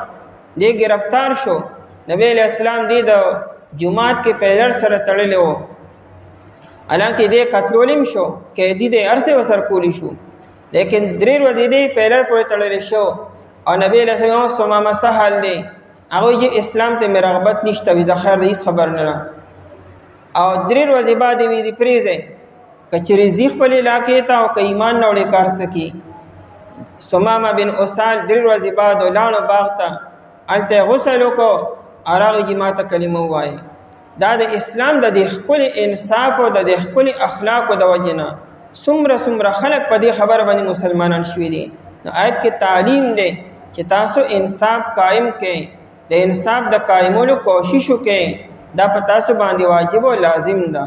A: دی گرفتار شو. نبی علیہ السلام دی د جماعت کې پیلر سره تړلی و، حالانکه دی قتلولم شو، قیدي دی ارسه وسر کولی شو، لیکن 3 ورځې دی پیلر پورې تړلی شو. او نبی علیہ السلام ثمامه سهال دی هغه یې اسلام ته مې رغبت نشته وي، زه خیر د هیڅ خبر نه. او 3 ورځې بعد وی دی پریزه کچری زی خپل علاقې ته او که ایمان نه وړي کار سکی. ثمامه بن اسال 3 ورځې بعد لاړو باغ ته، هلته غسل وکړو او راغی ما ته کلمه ووایي. دا د اسلام د دې ښکلي انصاف او د دې ښکلي اخلاقو د وجې نه څومره خلک په دې خبره باندې مسلمانان شوي دي. نو آیت کې تعلیم دی چې تاسو انصاف قائم کړئ، د انصاف د قائمولو کوشش وکړئ، دا په تاسو باندې واجب او لازم ده.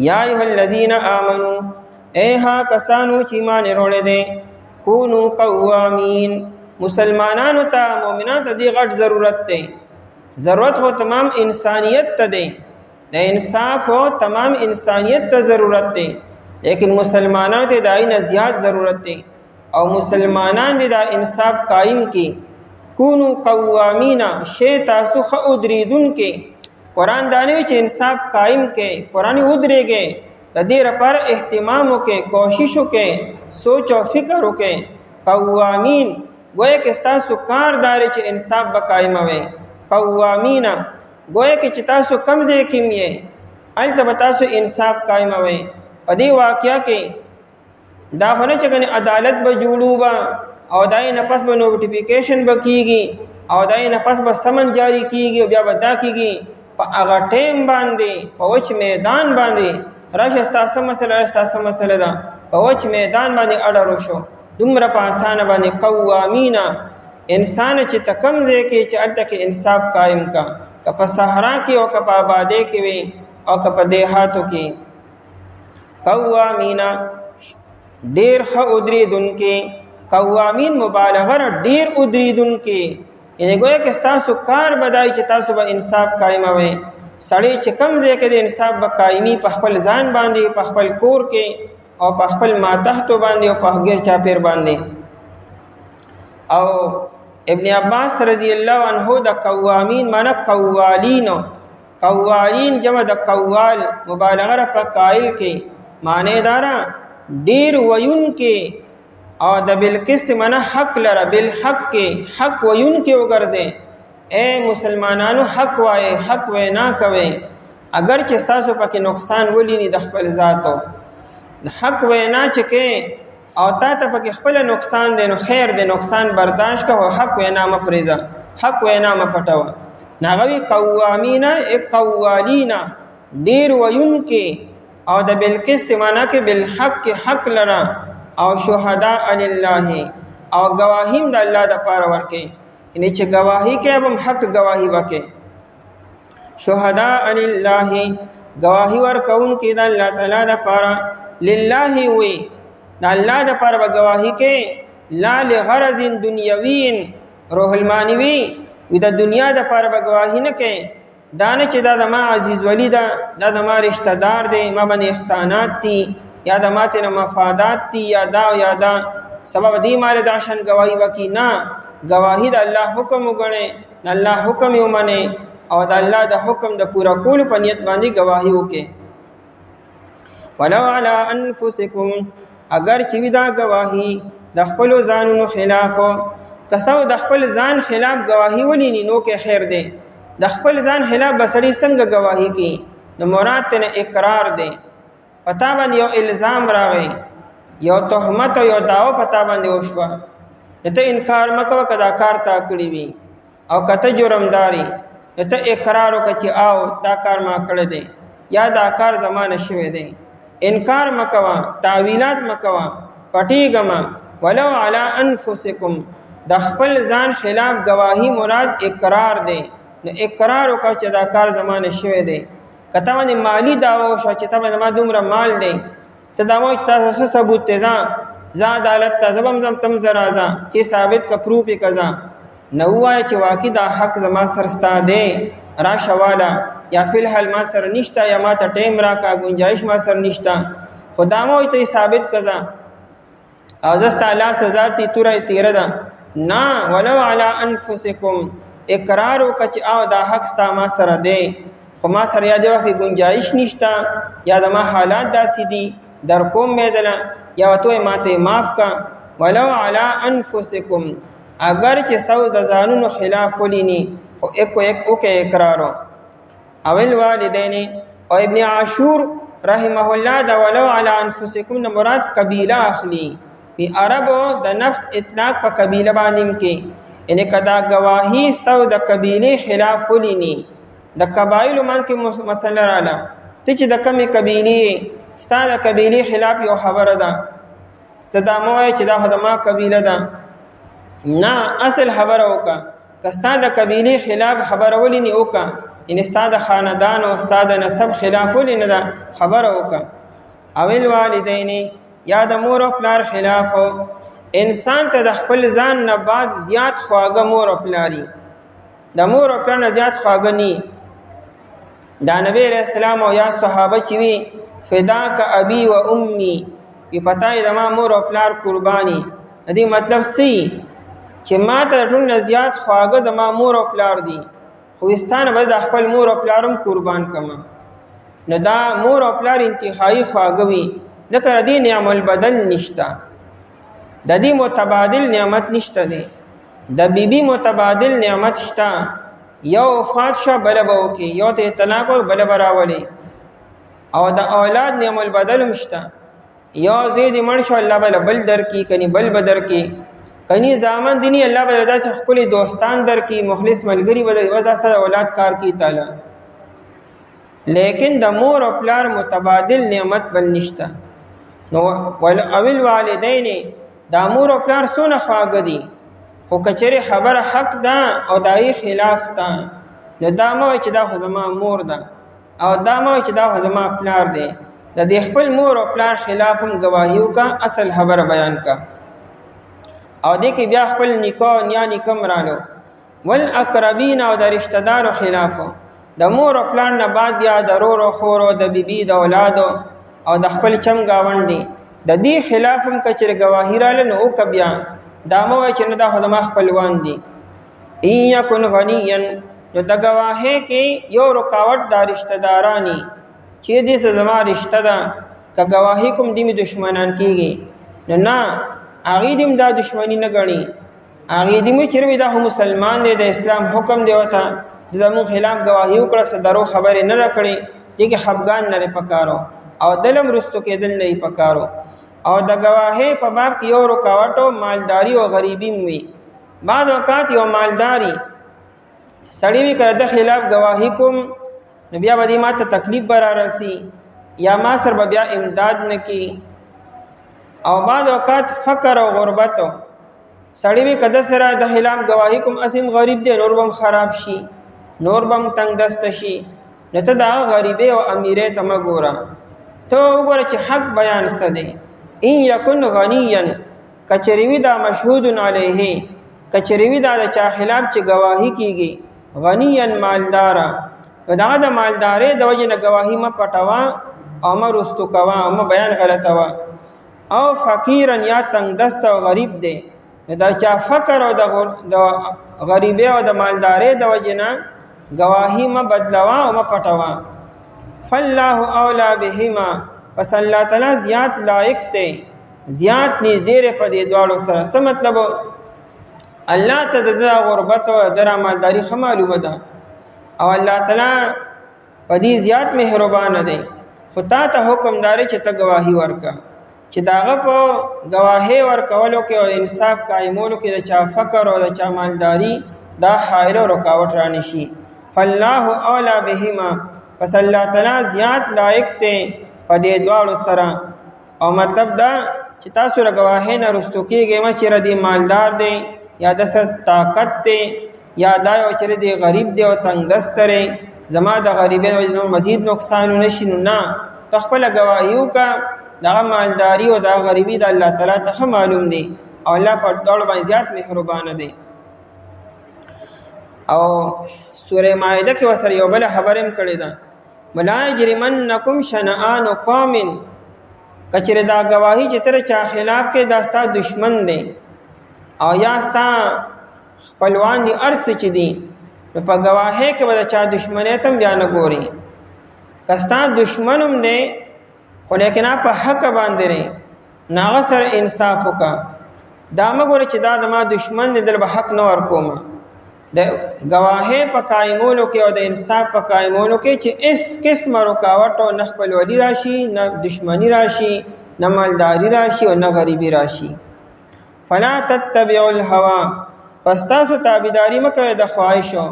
A: یا ایها الذین آمنو، اے ها کسانو چې ایمان وروړی دی، کونو قوامین، مسلمانانو ته مؤمنانو ته دې غټ ضرورت دی. ضرورت هو تمام انسانیت ته دی، د انصاف هو تمام انسانیت ته ضرورت دی، لیکن مسلمانانو ته دای نه زیات ضرورت دی. او مسلمانان دې دا انصاف قائم کی. کونو قوامینا، شی تاسو خ ادریدون کې قرآن دانوي چې انصاف قائم کې قرآن ودرېږي، د دې لپاره اهتمام وکړي، کوشش وکړي، سوچ او فکر وکړي. قوامین گویا کې تاسو کارداري چې انصاف به قائم وي. قوامینا گویا کې چې تاسو کم ځای کې یې هلته به تاسو انصاف قائم وي. په دې واقعیا کې دا خو نه چې کنه عدالت به جوړو با او دای نه پس به نوټیفیکیشن به کیږي او دای نه پس به سمن جاری کیږي او بیا به دا کیږي په هغه ټیم باندې په وچ میدان باندې راشه تاسو مسله ده په وچ میدان باندې اړه شو دومره په اسانه باندې قوامینا انسان چې تکم ځای کې چې الته کې انصاف قائم کا په صحرا کې او په آبادی کې وي او په دیهاتو کې. قوامینا ډیر ښه ودرېدونکي، قوامین مبالغه ډیر ودرېدونکي، یعنی گویا کې تاسو کار بدای چې تاسو به انصاف قائموي. سړی چې کم ځای کې د انصاف به قائمي په خپل ځان باندې، په خپل کور کې او په خپل ماتحتو باندې او په غیر چاپیر باندې. او ابن عباس رضی الله عنه د قوامین معنی قوالین، قوالین جمع د قوال مبالغه په قائل کې معنی دارا ډیر ویون کې، او د بالقسط معنی حق لره بالحق کې حق ویون کې وګرځي. اے مسلمانانو حق وایي، حق وینا کوي، اگر چې تاسو پکې نقصان ولینی د خپل ذاتو د حق وینا چې کې او تا ته پکې خپل نقصان دی نو خیر دی، نقصان برداشت کا او حق وینا مپریزا، حق وینا مپټوا. ناغوی قوامینا قوالینا ډیر ویون کې او د بالقسط معنی کې بالحق کې حق لرا، او شهداء لله او گواهیم د الله د پاره ورکې، یعنی چې گواهی کې هم حق گواهی وکې. شهداء لله گواهی ورکون کې د الله تعالی د پاره، لله وی د الله د پاره گواهی کې، لا لغرض دنیوی روح المانوی وی د دنیا د پاره گواهی نه کې، دانه چې دا زما عزیز ولی دا زما رشتہ دار دی، ما باندې احسانات دي یا د ماته نه مفادات دي یا دا یا دا سبب دی مال داشن گواہی وکي. نه گواہی د الله حکم وګڼي، الله حکم یې ومني او د الله د حکم د پورا کول په نیت باندې گواہی وکي. ولو علی انفسکم اگر چې دا گواہی د خپل ځانونو خلاف، کسو د خپل ځان خلاف گواہی ولینی نو کې خیر دی. د خپل ځان خلاف بسړي څنګه گواہی کی؟ نو مراد ته اقرار دی. پتا باندې یو الزام راغی، یو تهمت او یو داوا پتا باندې وشوه، ته انکار مکو کدا کار تا کړی وي او کته جرمداري، ته اقرار وکړي او دا کار ما کړی دی یا دا کار زمانه شوی دی. انکار مکوا، تعویلات مکوا، پټیګما. ولو علی انفسکم د خپل ځان خلاف گواہی مراد اقرار دی. نو اقرار وکړه چې دا کار زمانه شوی دی. کته باندې مالی داوا شو چې ته ما دومره مال دی، ته دا مو چې تاسو ثبوت ته ځا عدالت ته زبم زم تم زرازا چې ثابت کا پروف کزا نو وای چې واقع دا حق زما سرستا دی، را شواله یا فی الحال ما سره نشته یا ما ته ټیم راکا گنجائش ما سره نشته خدا مو ته ثابت کزا او زستا الله سزا تی توره تیره ده نه ولو علی انفسکم اقرار وکړه او دا حق ستا ما سره دی خو ما سره یا د وخت گنجائش نشته یا د ما حالات داسې دي در کوم مې دله یا ته ماته معاف کا ولو علی انفسکم اگر چې سو د ځانونو خلاف ولینی خو ایک اقرارو اول والدین او ابن عاشور رحمه الله دا ولو علی انفسکم نه مراد قبیله اخلی پی عربو د نفس اطلاق په قبیله باندې کې ان کدا گواهی ستو د قبیله خلاف ولینی د قبایل من کې مسله رااله ته چې د کمی قبیله ستا د قبیله خلاف یو خبره ده ته دا مو چې دا خدما قبیله ده نه اصل خبره وکا کستا د قبیله خلاف خبره ولینی وکا ان ستا د خاندان او ستا د نسب خلاف ولینی دا خبره وکا اول والدین یا د مور او پلار خلاف انسان ته د خپل ځان نه بعد زیات خواږه مور او پلاری د مور او پلار نه زیات خواږه ني دا نبی علیہ السلام او یا صحابه چې وی فداک ابي و امي په پتاي د ما مور او پلار قرباني دې مطلب سی چې ما ته ټول نه زیات خواږه د ما مور او پلار دي خو استانه به د خپل مور او پلارم قربان کما نو دا مور او پلار انتهایی خواږه وي ذکر دې نعم البدل نشتا د دې متبادل نعمت نشته دی د بیبي متبادل نعمت شتا یو وفات شه بل به وکي یو ته طلاق او بل به راولي او د اولاد نعم البدل مشتا یو زید مړ شو الله بل در کی کني بل بدر کی کني زامن دیني الله به داسې خپل دوستان در کی مخلص ملګری به وځه سره اولاد کار کی تعالی لیکن د مور او پلار متبادل نعمت بل نشتا نو ول اول والدین د مور او پلار سونه خواږه دي خو کچره خبره حق ده او دای خلاف ده نو دا مو چې دا خو زما مور ده او دا مو چې دا خو زما پلار دی د دې خپل مور او پلار خلاف هم گواهیو کا اصل خبر بیان کا او دې کې بیا خپل نکاح نیا نکم رالو والاقربین او د رشتہ دارو خلاف د مور او پلار نه بعد بیا د رور او خور او د بیبي د اولادو او د خپل چم گاونډي د دې خلاف هم کچره گواهی رااله نو او کبیا دا مو چې نه دا خدما خپلوان دي ایا کن غنیان نو د گواهی کې یو رکاوټ د رشتہ دارانی چې دې زما رشتہ ده که گواهی کوم دې دشمنان کیږي نه هغه دې دا دشمنی نه غني هغه دې چې دا مسلمان دی د اسلام حکم دی وته دمو خلاف گواهی وکړه صدرو خبره نه راکړي چې خفغان نه پکارو او دلم رستو کې دل نه پکارو او د گواهی په باب کې یو رکاوټ او مالداری او غریبی وي بعد وقات یو مالداری سړی وی کړه د خلاف گواهی کوم نبی باندې ما ته تکلیف برا رسی یا ما سر بیا امداد نکی او بعد وقات فقر او غربت سړی وی کده سره د خلاف گواهی کوم اسیم غریب دی نور بم خراب شي نور بم تنگ دست شي نته دا غریبه او امیره تم ګورا ته وګوره چې حق بیان سده ان یکن غنیا کچریوی دا مشهود علیه کچریوی دا چا خلاف چې گواهی کیږي غنیا مالدارا دا د مالدارې د وجه نه گواهی ما پټوا او ما رستو کوا او ما بیان غلطوا او فقیرا یا تنگ دست او غریب دی دا چا فقر او د غریبه او د مالدارې د وجه نه گواهی ما بدلوا او ما پټوا فالله اولا بهما پس الله تعالی زیات لایق ته زیات نږدې په دې دواړو سره څه مطلب الله ته د غربت او د مالداری معلومه ده او الله تعالی په دې زیات مهربان دی خو تا ته حکم داري چې ته گواهی ورکا چې داغه په گواهی ورکولو کې او انصاف قائمولو کې د چا فقر او د چا مالداری دا حائل او رکاوټ رانی شي فالله اولا بهما پس الله تعالی زیات لایق ته په دې دواړو سره او مطلب دا چې تاسو را گواهی نه رستو کېږئ ما چې ردی مالدار دی یا د سر طاقت دی یا دا یو چې دی غریب دی او تنگ دست دی زما د غریبۍ نور مزید نقصان نشي نه تخپل گواهیو کا دا مالداری او دا غریبی د الله تعالی ته معلوم دی او الله په ډول باندې زیات مهربان دی او سوره مائده کې وسره یو بل خبره هم کړې ده ولا یجرمنکم شنآن قوم کچره دا گواہی چې تر چا خلاف کې دا ستا دشمن دی او یا ستا خپلوان دي ارس چې دي په گواهی کې به چا دشمنه تم بیا نه ګوري کستا دشمنم دی خو لیکن په حق باندې نه ناغه سره انصاف وکا دا مګور چې دا د ما دشمن دی دل به حق نه ورکوم د گواهی په قائمولو کې او د انصاف په قائمولو کې چې اس قسم رکاوټ او نه خپل ولی راشي نه دشمنی راشي نه مالداری راشي او نه غریبی راشي فلا تتبعوا الهوى پس تاسو تابعداري مکوئ د خواهشو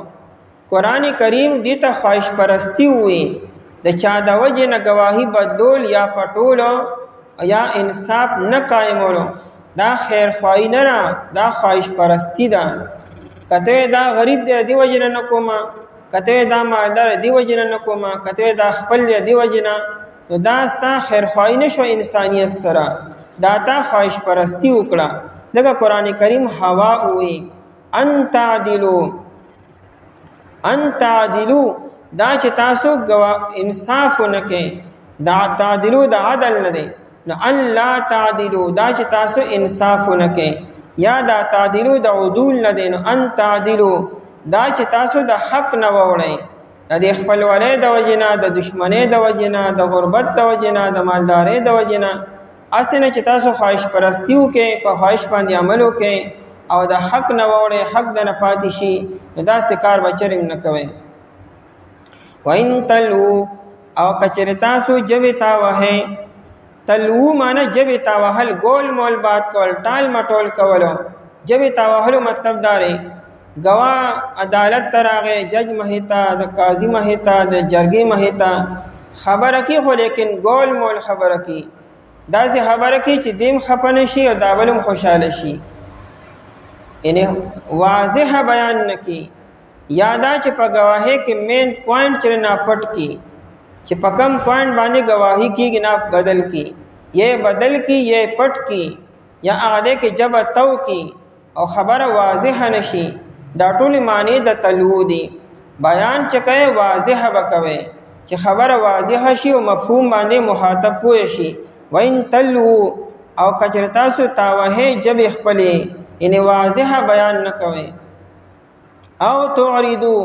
A: قرآن کریم دې ته خواهش پرستی وي د چا د وجې نه گواهی بدلول یا پټولو یا انصاف نه قائمولو دا خیر خواهی نه دا خواهش پرستی ده کته دا غریب دی وجې نه کومه کته دا مالدار دی وجې نه کومه کته دا خپل دی وجې نه نو دا ستا خیر خواهی نشو انسانیت سره دا تا خواهش پرستی وکړه دغه قرآن کریم هوا وي ان تعدلوا دا چې تاسو انصاف نکئ دا تعدلوا دا عدل نه دی نو ان لا تعدلوا دا چې تاسو انصاف نکئ یا دا تعدلوا د عدول نه دی نو ان تعدلوا دا چې تاسو د حق نه ووړئ د خپل ولې د وجنا د دشمنی د وجنا د غربت د وجنا د مالدارۍ د وجنا اسنه چې تاسو خواهش پرستیو کې په خواهش باندې عمل وکئ او د حق نه ووړئ حق د نه پاتې شي دا سکار بچریم نه کوئ وَإِن تَلْوُوا او کچر تاسو جبی تاوهی تلوو معنی جبی تاوهل گول مول بات کول ټال مټول کولو جبی تاوهلو مطلب داره گوا عدالت تراغه جج مهیتا د قاضی مهیتا د جرګی مهیتا خبره کی خو لیکن گول مول خبره کی داسې خبره کی چې دیم خپنه شي او داولم خوشاله شي یعنی واضح بیان نکی یادا چې په گواهی کې مین پوینټ چر نه پټ کی چې په کم پوینټ باندې گواهی کیږي نه بدل کی یہ بدل کی یہ پټ کی یا هغه کې جب تو کی او خبره واضح نشي دا ټول معنی د تلو دی بیان چکه واضح وکوي چې خبره واضح شي او مفهوم باندې مخاطب پوه شي وین تلو او کچرتا سو تاوه جب خپلې ان واضح بیان نکوي او تعرضو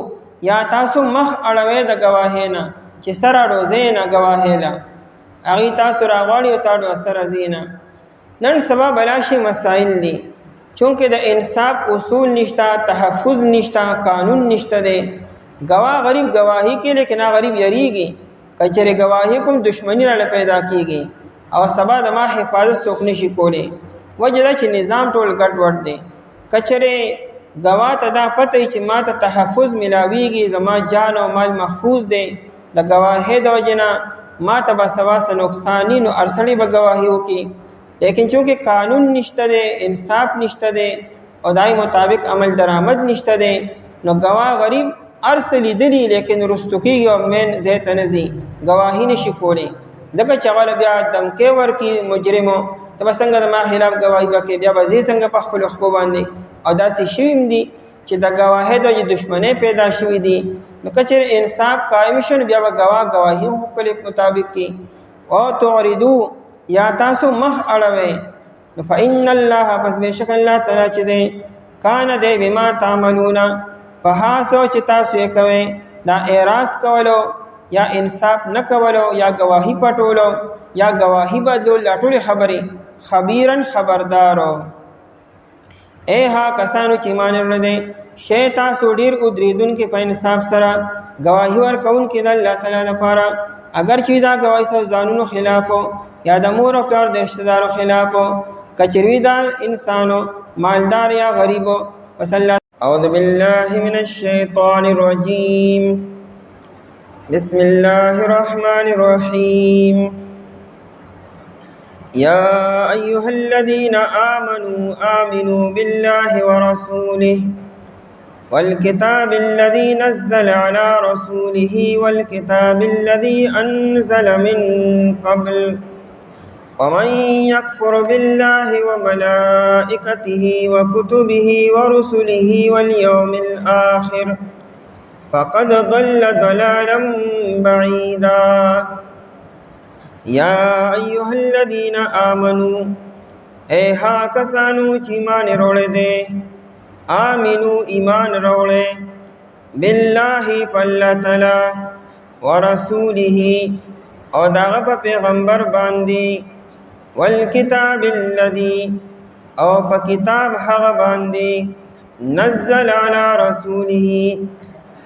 A: یا تاسو مخ اړوي د گواهینا چې سره روزینا گواهیلا اغي تاسو راغړی او تاسو سره زینا نن سبا بلاشي مسائل دي چونکه د انصاف اصول نشتا تحفظ نشتا قانون نشته دی گواه غریب گواهی کې لیکن غریب یریږي کچره گواهی کوم دشمنی را پیدا کیږي او سبا د ما حفاظت څوک نشي کولی وجدا چې نظام ټول ګډ وډ دی کچره گواه ته دا پته چې ما ته تحفظ ملاویږي زما جان او مال محفوظ دی د گواهی د وجنا ما ته به سوا څه نقصانی نو ارسنی به گواهی وکي لیکن چونکه قانون نشته دی انصاف نشته دی او دای مطابق عمل درآمد نشته دی نو گواه غریب ارسلی دلی لیکن رستوکی او من زیت نزی گواهی نشي کولی ځکه چې غل بیا دمکې ورکی مجرمو تب څنګه د ما خلاف گواهی وکي بیا به څنګه په خپل خپل باندې او داسې شویم دي چې د گواهی د دشمنی پیدا شوی دي نو کچره انصاف قائم شون بیا به گواهی خپل مطابق کی او تعرضو یا تاسو مخ اړوي فإن الله پس بشک الله تعالی چې دی کان دی بما تعملون په سوچ تاسو یې کوي دا اعراض کولو یا انصاف نه کولو یا گواهی پټولو یا گواهی بدلول ټول خبري خبيرن خبردارو اے ها کسانو چې مان ورنه شیطان سوډیر او دریدون کې په انصاف سره گواهی ورکون کې د الله تعالی لپاره اگر چې دا گواهی سره ځانونو خلافو یا د مور او پلار د رشتہ دارو خلاف کچروی دا انسانو مالدار یا غریبو وصلی اعوذ باللہ من الشیطان الرجیم بسم اللہ الرحمن الرحیم یا ایها الذین آمنوا باللہ ورسولہ والكتاب الذي نزل على رسوله والكتاب الذي أنزل من قبل ومن يكفر بالله وملائكته وكتبه ورسله واليوم الآخر فقد ضل ضلالا بعيدا یا ایها الذین آمنوا اے ہا کسانو چې ایمان وروړی دی آمنو ایمان وروړی بالله فالله تعالی ورسوله او داغه په پیغمبر باندې والکتاب الذی او په کتاب هغه باندې نزل علی رسوله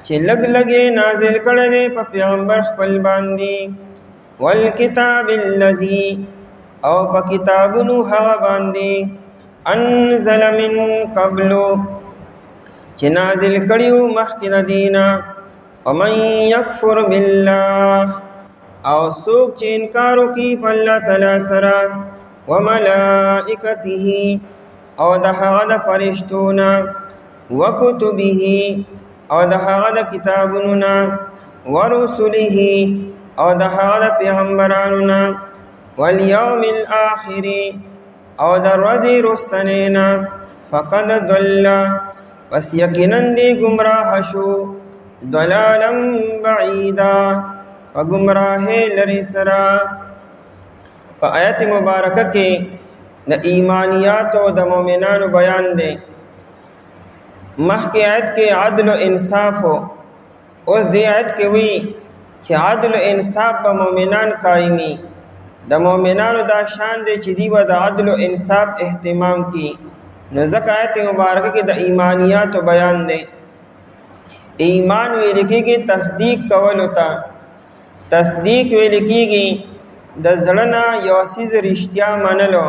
A: چې لګ لګې نازل کړی دی په پیغمبر خپل باندې والکتاب الذی او په کتابونو هغه باندې انزل من قبل چې نازل کړیو مخکې د دینه ومن یکفر بالله او څوک چې انکار وکړي په الله تعالی سره وملائکته او د هغه د فرشتو نه وکتبه او د هغه د کتابونو نه ورسله او د هغه د پیغمبرانو نه والیوم الآخر او د ورځې وروستنۍ نه فقد ضل پس یقینا دی گمراه شو ضلالا بعیدا و گمراه لري سره په آیت مبارکه کې د ایمانیات او د مؤمنانو بیان دی مخکې آیت کې عدل و انصاف او اوس دې آیت کې وی چې عدل و انصاف په مؤمنان قائمي د مؤمنانو دا شان دی چې دی به د عدل و انصاف اهتمام کی نو ځکه آیت مبارکه کې د ایمانیات بیان دی ایمان ویل کېږي تصدیق کول وتا تصدیق ویل کېږي د زړه نه یو څیز رښتیا منلو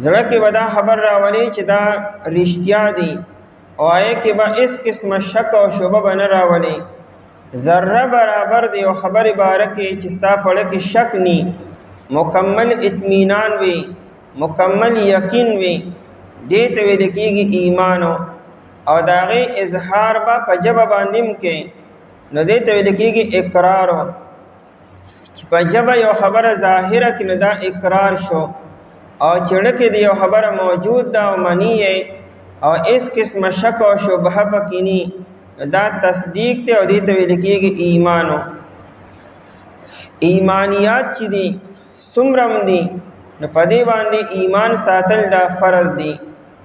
A: زړه کې ودا خبر راولي چې دا رښتیا دی او آیه کې به اس قسم شک او شبهه بن راولي ذره برابر دی او خبر باره کې چې ستا پړه کې شک ني مکمل اطمینان وي مکمل یقین وي دې ته ویل کېږي ایمان او داغه اظهار با په جبه باندې کې نو دې ته ویل کېږي اقرار چې په جبه یو خبره ظاهره کې نو دا اقرار شو او چړه کې دی یو خبره موجود دا او منی او اس قسم شک او شبهه پکې ني دا تصدیق ته او دې ته ویل کېږي ایمانو ایمانیات چې دي سمرم دي نو په دې باندې ایمان ساتل دا فرض دي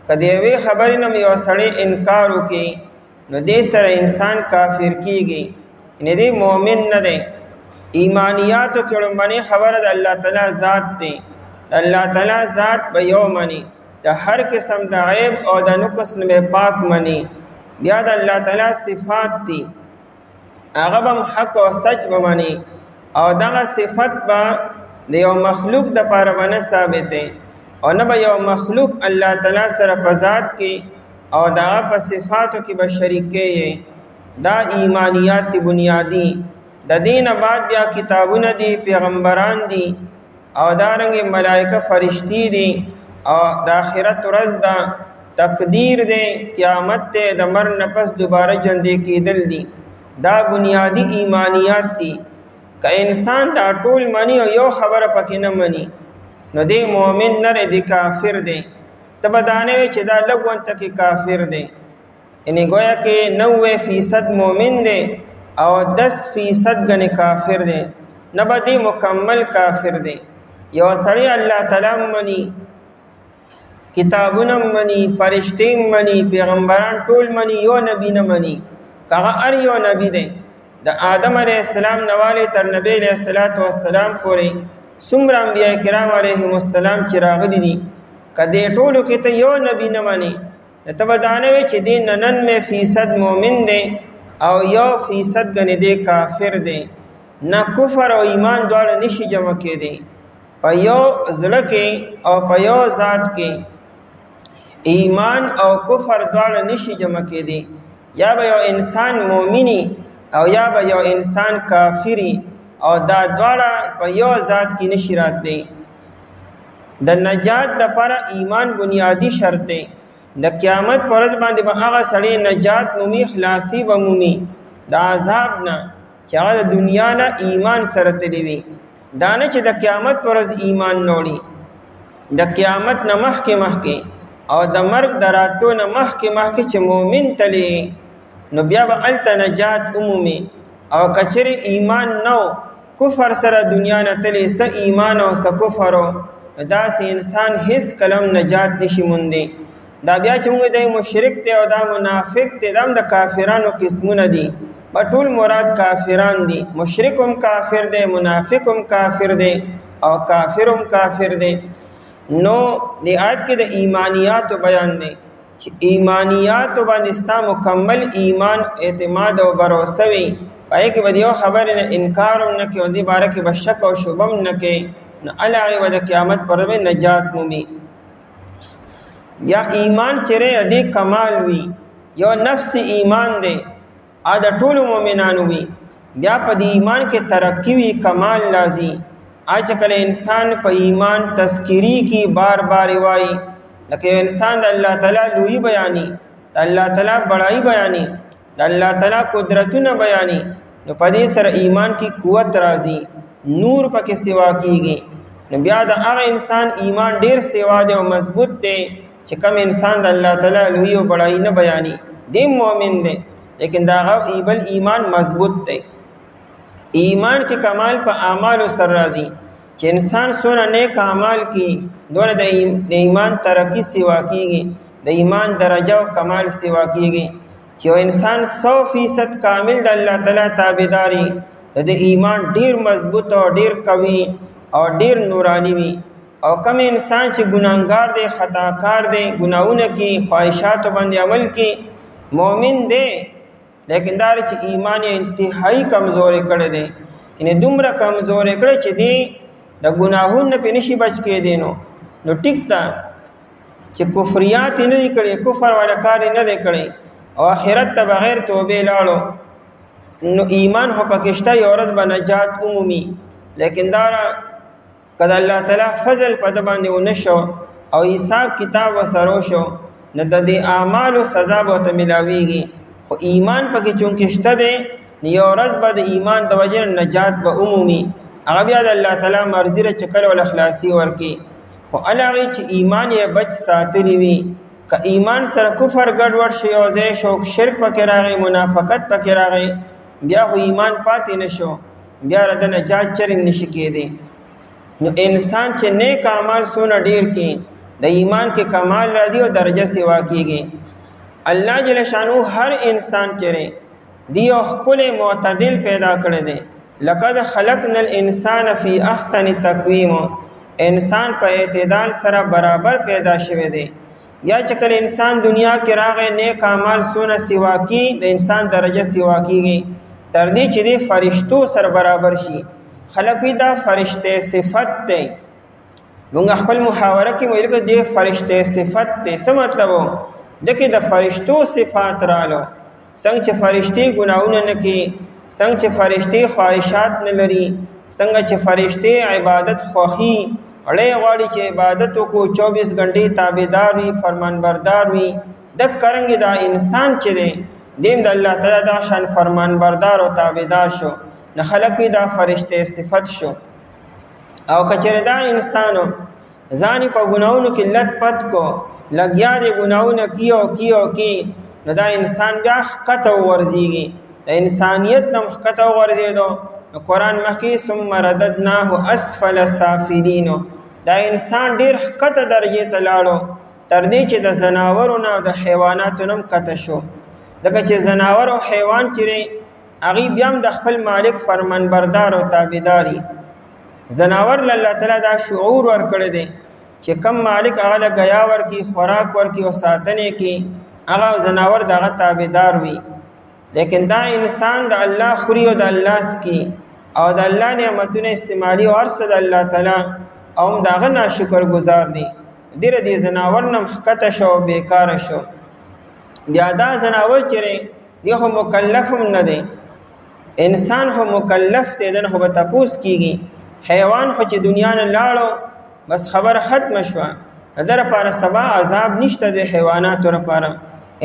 A: کدی وی خبرې نم یو سړی انکار وکي نو دې سره انسان کافر کیږي نه دی مؤمن نه دی ایمانیات کې باندې خبره د الله تعالی ذات دی الله تعالی ذات به یو منی د هر قسم د عیب او د نقص نه پاک منی بیا د الله تعالی صفات دي هغه به حق او سچ به منی او دغه صفت به د یو مخلوق د پاره باندې ثابت دی او نه به یو مخلوق الله تعالی سره په ذات کې او دا په صفاتو کې به شریک کې دا ایمانیات دی بنیادی د دین بعد بیا کتابونه دي پیغمبران دي او دارنګ ملائکه فرشتي دي او د آخرت ورځ دا تقدیر دی قیامت ته د مر نفس دوباره ژوندې کېدل دي دا بنیادی ایمانیات دي که انسان دا ټول مانی او یو خبره پکې نه مانی نو دی مؤمن نه دی کافر دی تب دانه چې دا لګون ته کې کافر دی یعنی گویا کې 90% مؤمن دی او 10% غني کافر دی نه به دی مکمل کافر دی یو سړی الله تعالی منی کتابونه منی فرشتي منی پیغمبران ټول منی یو نبی نه منی کغه ار یو نبی دی د آدم علیہ السلام نواله تر نبی علیہ الصلوۃ والسلام پورې څومره انبیاء کرام علیهم السلام چې راغلي دي کدی ټولو کې ته یو نبی نه مانی ته ودانه چې دین 99% مؤمن دی او 1% غنی دی کافر دی نه کفر او ایمان دواړه نشي جمع کېدي په یو ځل کې او په یو ذات کې ایمان او کفر دواړه نشي جمع کېدي یا به یو انسان مؤمنی او یا به یو انسان کافری او دا دواړه په یو ذات کې نشي راتلی د نجات لپاره ایمان بنیادی شرط دی د قیامت پر ورځ باندې به هغه سړی نجات مومي خلاصي به مومي د عذاب نه چې هغه د دنیا نه ایمان سره تللی وي دانه چې د قیامت پر ورځ ایمان نوړي، د قیامت نه مخکې او د مرګ د راتلو نه مخکې چې مؤمن تلی نو بیا به هلته نجات عمومي. او کچری ایمان نو کفر سره دنیا نه تلی، څه ایمان او څه کفر، داسې انسان هیڅ کلم نجات نشي موندی. دا بیا چې موږ دی مشرک دی او دا منافق دی، دا هم د کافرانو قسمونه دي. په ټول مراد کافران دي، مشرک هم کافر دی، منافق هم کافر دی او کافر هم کافر دی. نو د آیت کې د ایمانیاتو بیان دی چې ایمانیاتو باندې ستا مکمل ایمان اعتماد او باور وي، پای کې به یو خبرې نه انکار هم نه کوي او دې باره کې به شک او شبه هم نه کوي، نو هغې به د قیامت پر ورځ نجات مومي. یا ایمان چیرې دې کمال وي، یو نفس ایمان دی د ټولو مؤمنانو وي، بیا په دې ایمان کې ترقی وي، کمال لازي. چې کله انسان په ایمان تذکری کی بار بار وایي، لکه یو انسان د الله تعالی لوی بیانی، د الله تعالی بڑائی بیانی، د الله تعالی قدرتونه بیانی، نو په دې سره ایمان کی قوت راځي، نور پکې سیوا کیږي. نو بیا د هغه انسان ایمان ډیر سیوا دی او مضبوط دی چې کوم انسان د الله تعالی لوی او بڑائی نه بیانی، دی مؤمن دی، لیکن دا هغه بل ایمان مضبوط دی. ایمان کې کمال په اعمالو سره راځي چې انسان څونه نیک اعمال کوي دونه د ایمان ترقی سیوا کیږي، د ایمان درجه او کمال سیوا کیږي. چې یو انسان 100% کامل د الله تعالی تابعداري، د ایمان ډیر مضبوط او ډیر قوي او ډیر نورانی وي. او کوم انسان چې ګناهګار دی، خطاکار دی، ګناهونه کوي، خواهشاتو باندې عمل کوي، مؤمن دی لیکن دا چې ایمان یې انتهایی کمزورې کړی دی، یعنې دومره کمزورې کړی چې دی د ګناهونو نه پې نشي بچ کېدی. نو ټیک ده چې کفریات یې نه دی کړی، کفر والا کار یې نه دی کړی او آخرت ته بغیر توبې لاړو، نو ایمان خو پکې شته، یو ورځ به نجات عمومي. لیکن دا که د الله تعالی فضل په ده باندې ونه شو او حساب کتاب ورسره وشو، نو د دې اعمالو سزا به ورته میلاویږي. خو ایمان پکې چونکې شته دی، یو ورځ به د ایمان د وجې نه نجات به عمومي. هغه بیا د الله تعالی مرضي ده چې کله ول اخلاصي ورکړي. خو هغې چې ایمان یې بچ ساتلی وي، که ایمان سره کفر ګډوډ شي، یو ځای شو، شرک پکې راغی، منافقت پکې راغی، بیا خو ایمان پاتې نه شو، بیا د نجات چرې نشي کېدی. نو انسان چې نیک اعمال څونه ډېر کړي، د ایمان کې کمال راځي او درجه سیوا کېږي. الله جل شانو هر انسان چره دی او خپل معتدل پیدا کړی دی. لقد خلقنا الانسان فی احسن تقویم، انسان په اعتدال سره برابر پیدا شوی دی. یا چې کله انسان دنیا کې راغی، نیک اعمال څونه سیوا کی، د انسان درجه سیوا کیږي تر دې چې د فرشتو سره برابر شي. خلق دا فرشته صفت دی. موږ خپل محاوره کې ویل کې د فرشته صفت دی. څه مطلب و؟ دکې د فرشتو صفات رالو، څنګه چې فرشتي ګناهونه نه کوي، څنګه چې فرشتي خواهشات نه لري، څنګه چې فرشتي عبادت خوښي اړې غواړي چې عبادت وکړو، 24 غنټې تابعدار وي، فرمانبردار وي. د کرنګ دا انسان چې دی دیم د الله تعالی دا شان فرمانبردار او تابعدار شو، نه خلق دا فرشته صفت شو. او کچره دا انسانو ځان په ګناهونو کې لت پت کو، لګیا دی ګناهونه کی، نو دا انسان بیا ښکته ورځېږي، د انسانیت نه ښکته ورځېدو. نو قرآن مخکې ثم رددناه اسفل سافلین، دا انسان ډېر ښکته درجې ته لاړو، تر دې چې د ځناورو نه او د حیواناتو نه هم ښکته شو. ځکه چې ځناور او حیوان چې دی هغوی بیا هم د خپل مالک فرمانبردار او تابعداري. ځناور له الله تعالی دا شعور ورکړی دی چې کم مالک هغه له ګیا ورکړي، خوراک ورکړي او ساتنې کې، هغه ځناور د هغه تابعدار وي. لیکن دا انسان د الله خوري او د الله سکي او د الله نعمتونه استعمالي او هر څه د الله تعالی او هم د هغه ناشکر ګزار دی. ډېره دې ځناور نه ښکته شو او بېکاره شو. بیا دا ځناور چې دی خو مکلف هم نه دی، انسان خو مکلف دی، دنه خو به تپوس کېږي. حیوان خو چې دنیا نه لاړو بس خبره ختمه شوه، در لپاره سبا عذاب نشته د حیواناتو لپاره،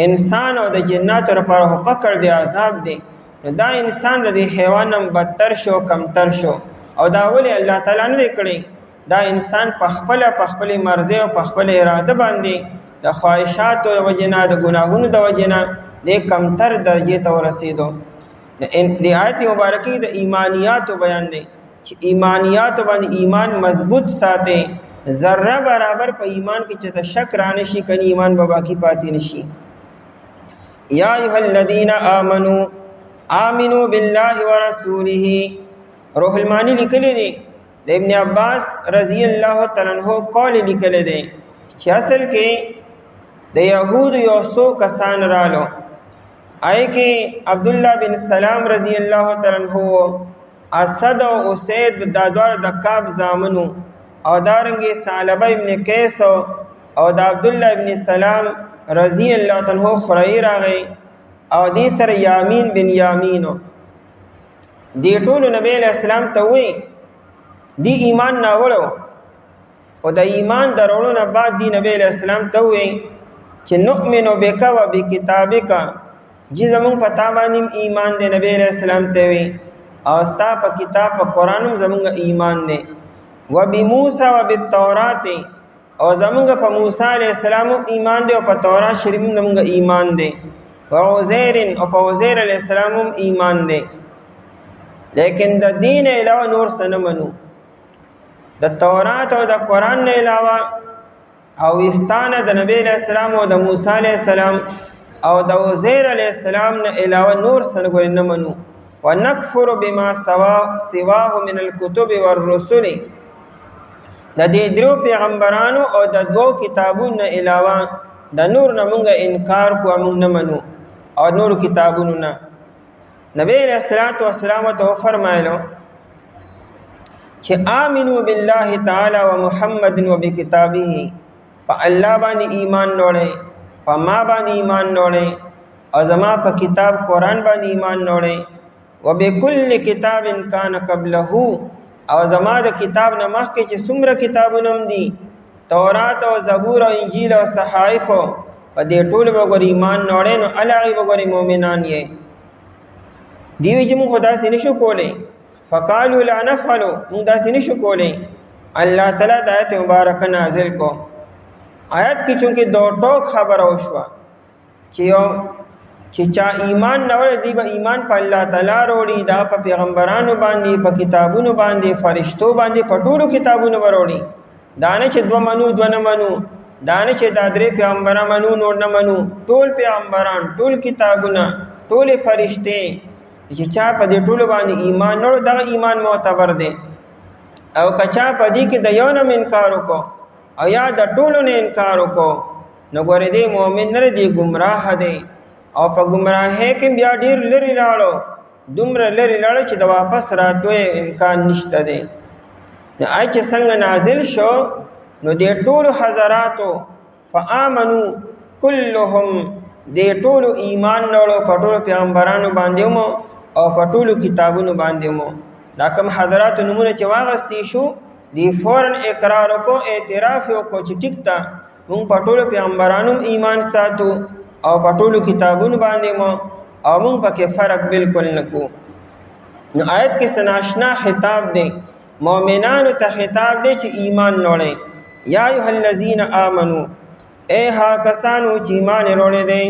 A: انسان او د جناتو لپاره خو پکړ دی، عذاب دی. نو دا انسان د دې حیوان هم بدتر شو، کمتر شو او دا ولې الله تعالی نه کړی؟ دا انسان په خپل مرزي او په خپل اراده باندې د خواهشات او وجنا د ګناهونو د وجنا د کمتر درجه ته ورسېدو. د آیت مبارکه د ایمانیات بیان دی چې ایمانیات باندې ایمان مضبوط ساتي، ذره برابر په ایمان کې چې شک رانه شي کني ایمان به باقی پاتې نشي. یا ایها الذین آمنوا آمنوا بالله ورسوله. روح المانی لیکلی دی د ابن عباس رضی الله تعالی عنہ قول لیکلی دی چې اصل کې د يهود یو څو کسان رالو، آئے کې عبد الله بن سلام رضی الله تعالی عنہ، اسد او اسید د دوار د کعب زامنو، او دارنګه ثعلبه ابن قیس او د عبد الله ابن سلام رضی الله تعالی عنہ خړی راغی، او دې سره یامین بن یامینو. دې ټول نبی علیہ السلام ته وی دی ایمان ناوړو، او د ایمان درولو نه بعد دی نبی علیہ السلام ته وی چې نؤمنو بک و بکتابک، جی زمون پتا باندې ایمان دی نبی علیہ السلام ته وی، او ستا په کتاب په قران زمونږ ایمان دی، و بموسی و بالتورات، او زمونږ په موسی علیہ السلام ایمان دی، او په تورات شریف زمونږ ایمان دی، و عزیر او په عزیر علیہ السلام ایمان دی. لیکن د دین علاوه نور څه نه منو، د تورات او د قران نه علاوه او استانه د نبی علیہ السلام او د موسی علیہ السلام او د عزیر علیہ السلام نه علاوه نور څه نه منو. ونکفر بما سواه من الكتب والرسل. د دې درو پیغمبرانو او د دوو کتابونو نه علاوه د نور نه مونږ انکار کوو، مونږ نه منو او نور کتابونو نه. نبی علیہ السلام ته فرمایلو چې آمنو بالله تعالی و محمد و بکتابه، په الله باندې ایمان وروړئ، په ما باندې ایمان وروړئ، او زما په کتاب قرآن باندې ایمان وروړئ، و بكل کتاب کان قبله، او زما د کتاب نه مخکې چې څومره کتابونه دي، تورات او زبور او انجیل او صحائف، په دې ټولو وګورئ ایمان وروړئ، نو الله وګورئ مؤمنان یې. دیوی چې موږ داسې نشو کولی، فقالوا لا نفعل، موږ داسې نشو کولی. الله تعالی د آیت مبارکه نازل کو. آیت کې چونکې دو ټوک خبره وشوه چې چا ایمان نه وړي دی به ایمان په الله تعالی وروړي، دا په پیغمبرانو باندې، په کتابونو باندې، فرشتو باندې، په ټولو کتابونو وروړي. دا نه چې دوه منو دوه نه منو، دا نه چې دا درې پیغمبران منو نور نه منو، ټول پیغمبران، ټول کتابونه، ټول فرشتې، چې چا په دې ټولو باندې ایمان نه وړي دغه ایمان معتبر دی. او که چا په دې کې د یو نه انکار وکړو او یا د ټولو نه انکار وکړو، نو ګورې دی مؤمن نه دی، ګمراه دی، او په ګمراهۍ کې بیا ډېر لرې لاړو، دومره لرې لاړو چې د واپس راتلو امکان نشته دی. نو آی چې څنګه نازل شو، نو دې ټولو حضراتو فآمنو کلهم، دې ټولو ایمان وروړو په ټولو پیغمبرانو باندې مو او په ټولو کتابونو باندې مو. دا کوم حضراتو نمونه چې واغستی شو، دی فوراً اقرار وکړو، اعتراف وکړو چې ټیک ده موږ په ټولو پیغمبرانو ایمان ساتو او په ټولو کتابونو باندې مو، او موږ پکې فرق بالکل نه کوو. نو آیت کې سناشنا خطاب دی، مؤمنانو ته خطاب دی چې ایمان وروړئ. یا ایها الذین آمنو، اے ها کسانو چې ایمان وروړی دی،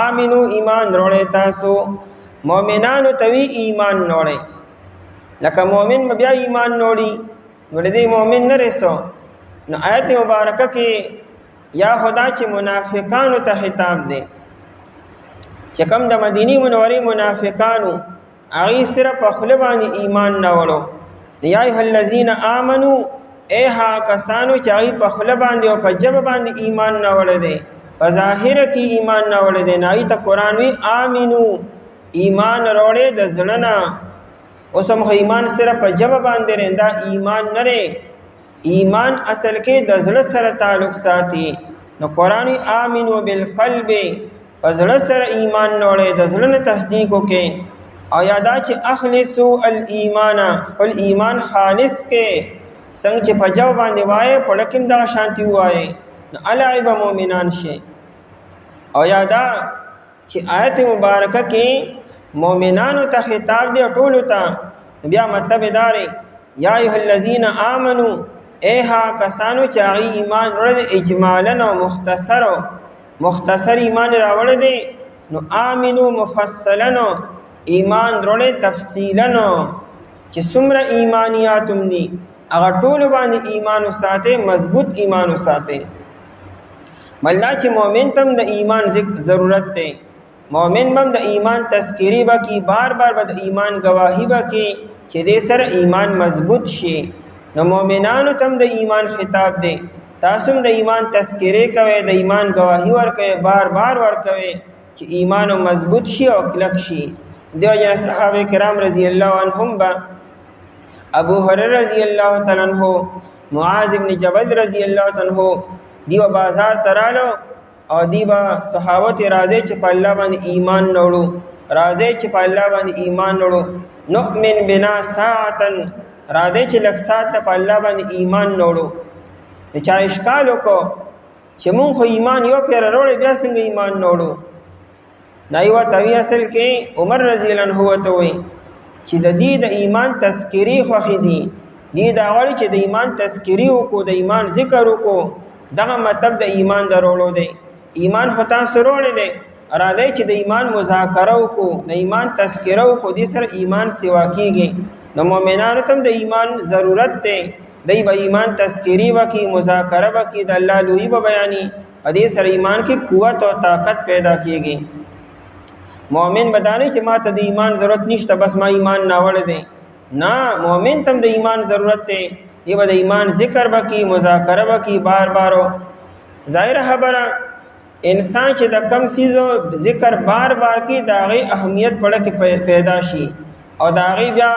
A: آمنو ایمان وروړی تاسو، مؤمنانو ته وی ایمان وروړی. لکه مؤمن بیا ایمان وروړي، نو دې مؤمن نه رسو. نو آیت مبارکه کې یا خدا چې منافقانو ته خطاب دی، چې کوم د مدینه منورې منافقانو هغه صرف په خله باندې ایمان نه وړو. یا ایها الذین آمنو، اے ها کسانو چې هغه په خله باندې او په جبه باندې ایمان نه وړي دي، په ظاهر کې ایمان نه وړي دي، نه ته قرآن وی آمنو، ایمان وروړي د زړه نه. اوس هم ایمان صرف په جبه باندې رندا ایمان نه لري، ایمان اصل کې د زړه سره تعلق ساتي. نو قرآن آمنو بالقلب، په زړه سره ایمان وروړي، د زړه نه تصدیق وکړي، او یادا چې اخلصو الایمان، خپل ایمان خالص کې، څنګه چې په جو باندې وایي په لکم دغه شانتي وایي، نو الله به مؤمنان شي. او یادا چې آیت مبارکه کې مؤمنانو ته خطاب دی ټولو ته، بیا مطلب داري یا ایها الذین آمنو اے ها کسانو چې هغه ایمان وروړي اجمالا او مختصر ایمان راوړی دی نو آمنو مفصلا ایمان وروړي تفصیلا چې څومره ایمانیاتم دي هغه ټول باندې ایمان وساته مضبوط ایمان وساته مله چې مؤمن تم د ایمان ضرورت دی مؤمن بم د ایمان تذکری وکي بار به د ایمان گواهی وکي چې دې سره ایمان مضبوط شي نو مؤمنانو تم د ایمان خطاب دی تاسو د ایمان تذکری کوي د ایمان گواهی ورکوي بار ورکوي چې ایمان مضبوط شي او کلک شي دیو جن صحابه کرام رضی الله عنهم با ابو هريره رضی الله تعالی عنہ معاذ ابن جبل رضی الله تعالی عنہ دیو بازار ترالو او دیو صحابت راځي چې په الله باندې ایمان نوړو راځي چې په الله باندې ایمان نوړو نؤمن بنا ساعتن راځي چې لک ساعت په الله باندې ایمان نوړو چا اشکال وکړو چې مونږ خو ایمان یو پیر وروړي بیا څنګه ایمان نوړو نایو توی اصل کې عمر رضی الله عنه وته وي چې د دې د ایمان تذکری خوخي دي دې دا وړي چې د ایمان تذکری وکړو د ایمان ذکر وکړو دغه مطلب د ایمان درولو دی ایمان هتا سرول دی اراده چې د ایمان مذاکره وکړو د ایمان تذکره وکړو دې سره ایمان سیوا کیږي نو مؤمنانو ته د ایمان ضرورت دی دای به ایمان تذکری وکي مذاکره وکي د الله لوی به بیانې دې سره ایمان کې قوت او طاقت پیدا کیږي مؤمن بدانه چې ما ته د ایمان ضرورت نشته بس ما ایمان ناوړ دی نه مؤمن تم د ایمان ضرورت دی دی به د ایمان ذکر وکي مذاکره وکي بار ظاهر خبره انسان چې د کم سیزو ذکر بار کی داغي اهمیت پړه کې پیدا شي او داغي بیا